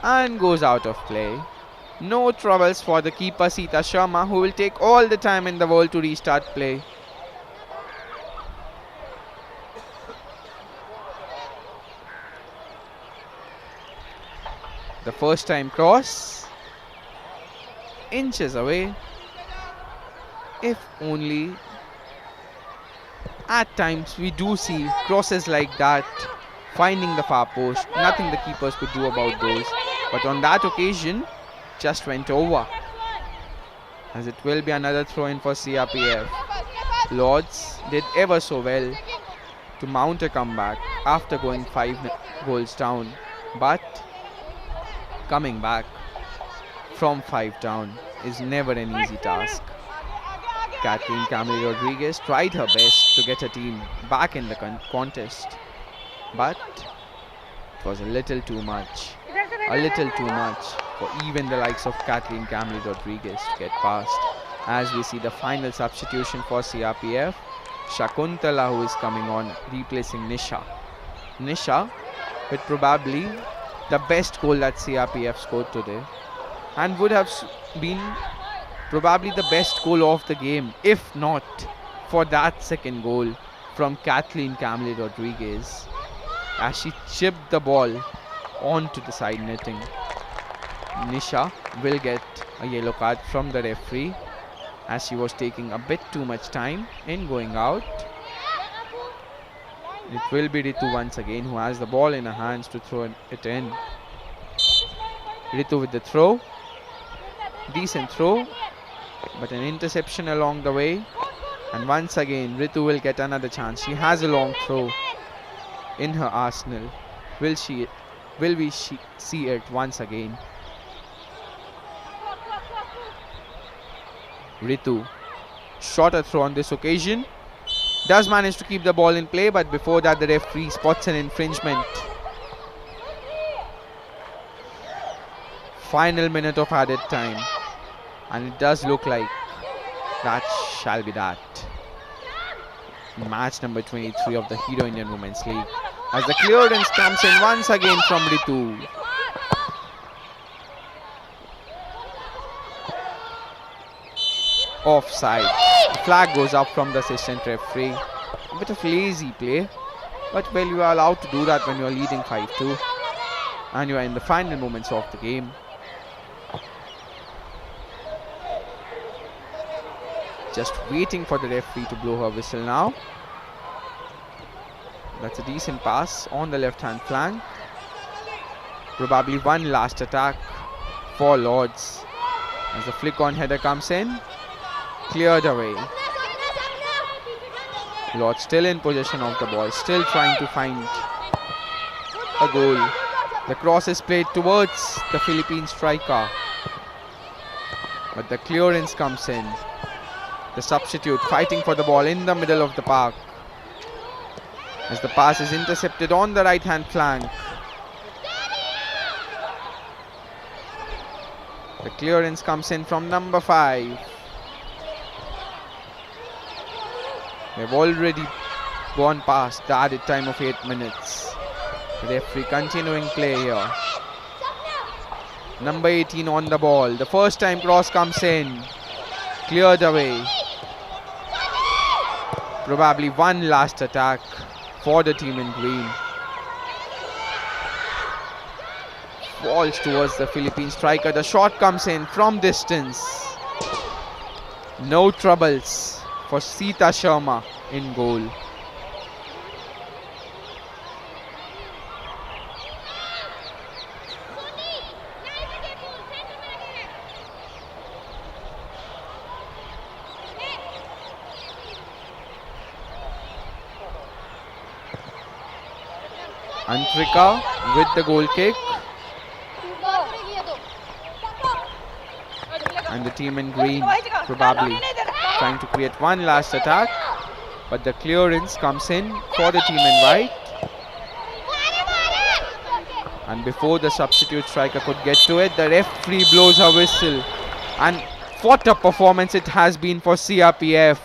and goes out of play. No troubles for the keeper Sita Sharma, who will take all the time in the world to restart play. The first time cross, inches away, if only. At times we do see crosses like that finding the far post. Nothing the keepers could do about those, but on that occasion just went over, as it will be another throw in for CRPF. Lords did ever so well to mount a comeback after going 5 goals down, but coming back from 5 down is never an easy task. Kathleen Camille Rodriguez tried her best to get her team back in the contest, but it was a little too much for even the likes of Kathleen Camille Rodriguez to get past. As we see the final substitution for CRPF, Shakuntala, who is coming on, replacing Nisha. Nisha with probably the best goal that CRPF scored today, and would have been probably the best goal of the game, if not for that second goal from Kathleen Camille Rodriguez, as she chipped the ball onto the side netting. Nisha will get a yellow card from the referee, as she was taking a bit too much time in going out. It will be Ritu once again, who has the ball in her hands to throw it in. Ritu with the throw. Decent throw, but an interception along the way. And once again Ritu will get another chance. She has a long throw in her arsenal. Will we see it once again? Ritu, shorter throw on this occasion, does manage to keep the ball in play, but before that the referee spots an infringement. Final minute of added time, and it does look like that shall be that. Match number 23 of the Hero Indian Women's League, as the clearance comes in once again from Ritu. Offside. Flag goes up from the assistant referee. A bit of lazy play, but well, you are allowed to do that when you are leading 5-2 and you are in the final moments of the game. just waiting for the referee to blow her whistle now. That's a decent pass on the left-hand flank. Probably one last attack for Lords. As the flick-on header comes in, cleared away. Lords still in possession of the ball, still trying to find a goal. The cross is played towards the Philippine striker, but the clearance comes in. The substitute fighting for the ball in the middle of the park, as the pass is intercepted on the right hand flank. The clearance comes in from number 5. They've already gone past the added time of 8 minutes. The referee continuing play here. Number 18 on the ball. The first time cross comes in. Cleared away. Probably one last attack for the team in green. Falls towards the Philippine striker. The shot comes in from distance. No troubles for Sita Sharma in goal. Antrika with the goal kick. And the team in green probably trying to create one last attack, but the clearance comes in for the team in white. And before the substitute striker could get to it, the referee blows her whistle. And what a performance it has been for CRPF.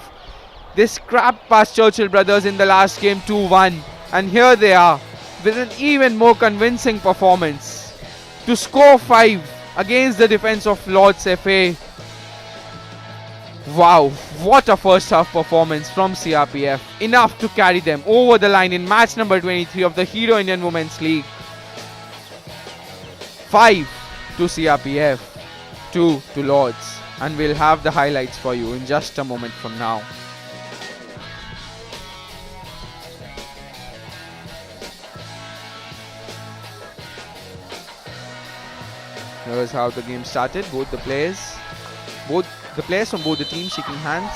They scrapped past Churchill Brothers in the last game 2-1, and here they are with an even more convincing performance to score 5 against the defense of Lords FA. Wow, what a first half performance from CRPF. Enough to carry them over the line in match number 23 of the Hero Indian Women's League. 5 to CRPF, 2 to Lords. And we'll have the highlights for you in just a moment from now. Here's how the game started. Both the players from both the teams shaking hands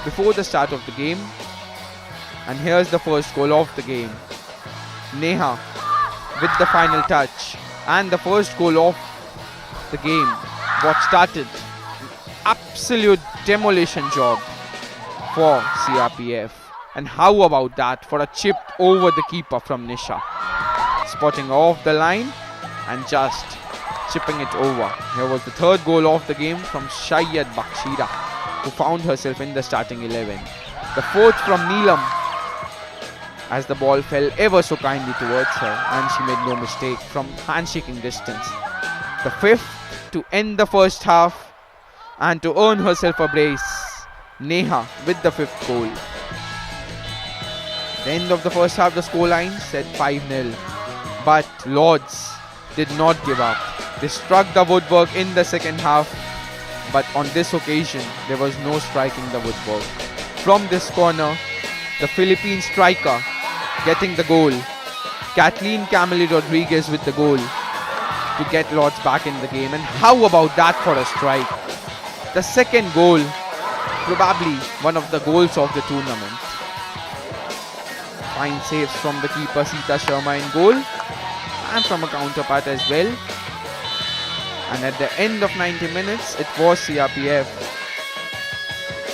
before the start of the game. And here's the first goal of the game. Neha with the final touch. And the first goal of the game. What started an absolute demolition job for CRPF. And how about that for a chip over the keeper from Nisha. Spotting off the line and just chipping it over. Here was the third goal of the game from Shayad Bakshira, who found herself in the starting 11. The fourth from Neelam, as the ball fell ever so kindly towards her and she made no mistake from handshaking distance. The fifth to end the first half and to earn herself a brace. Neha with the fifth goal. At the end of the first half, the scoreline said 5-0. But Lords did not give up. They struck the woodwork in the second half, but on this occasion, there was no striking the woodwork. From this corner, the Philippine striker getting the goal. Kathleen Camille Rodriguez with the goal to get Lords back in the game. And how about that for a strike? The second goal, probably one of the goals of the tournament. Fine saves from the keeper Sita Sharma in goal and from a counterpart as well. And at the end of 90 minutes, it was CRPF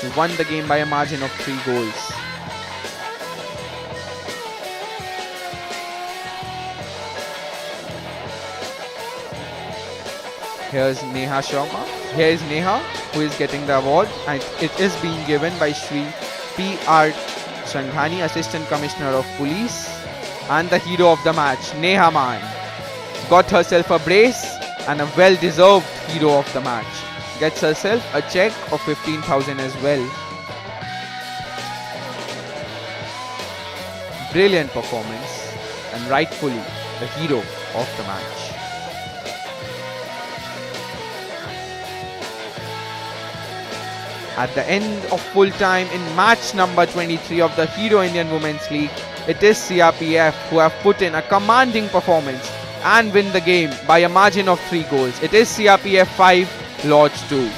who won the game by a margin of 3 goals. Here's Neha Sharma. Here is Neha, who is getting the award, and it is being given by Shri P.R. Shanghani, Assistant Commissioner of Police, and the hero of the match, Neha Man. Got herself a brace and a well-deserved hero of the match. Gets herself a check of 15,000 as well. Brilliant performance and rightfully the hero of the match. At the end of full time in match number 23 of the Hero Indian Women's League, it is CRPF who have put in a commanding performance and win the game by a margin of 3 goals. It is CRPF 5, Lords 2.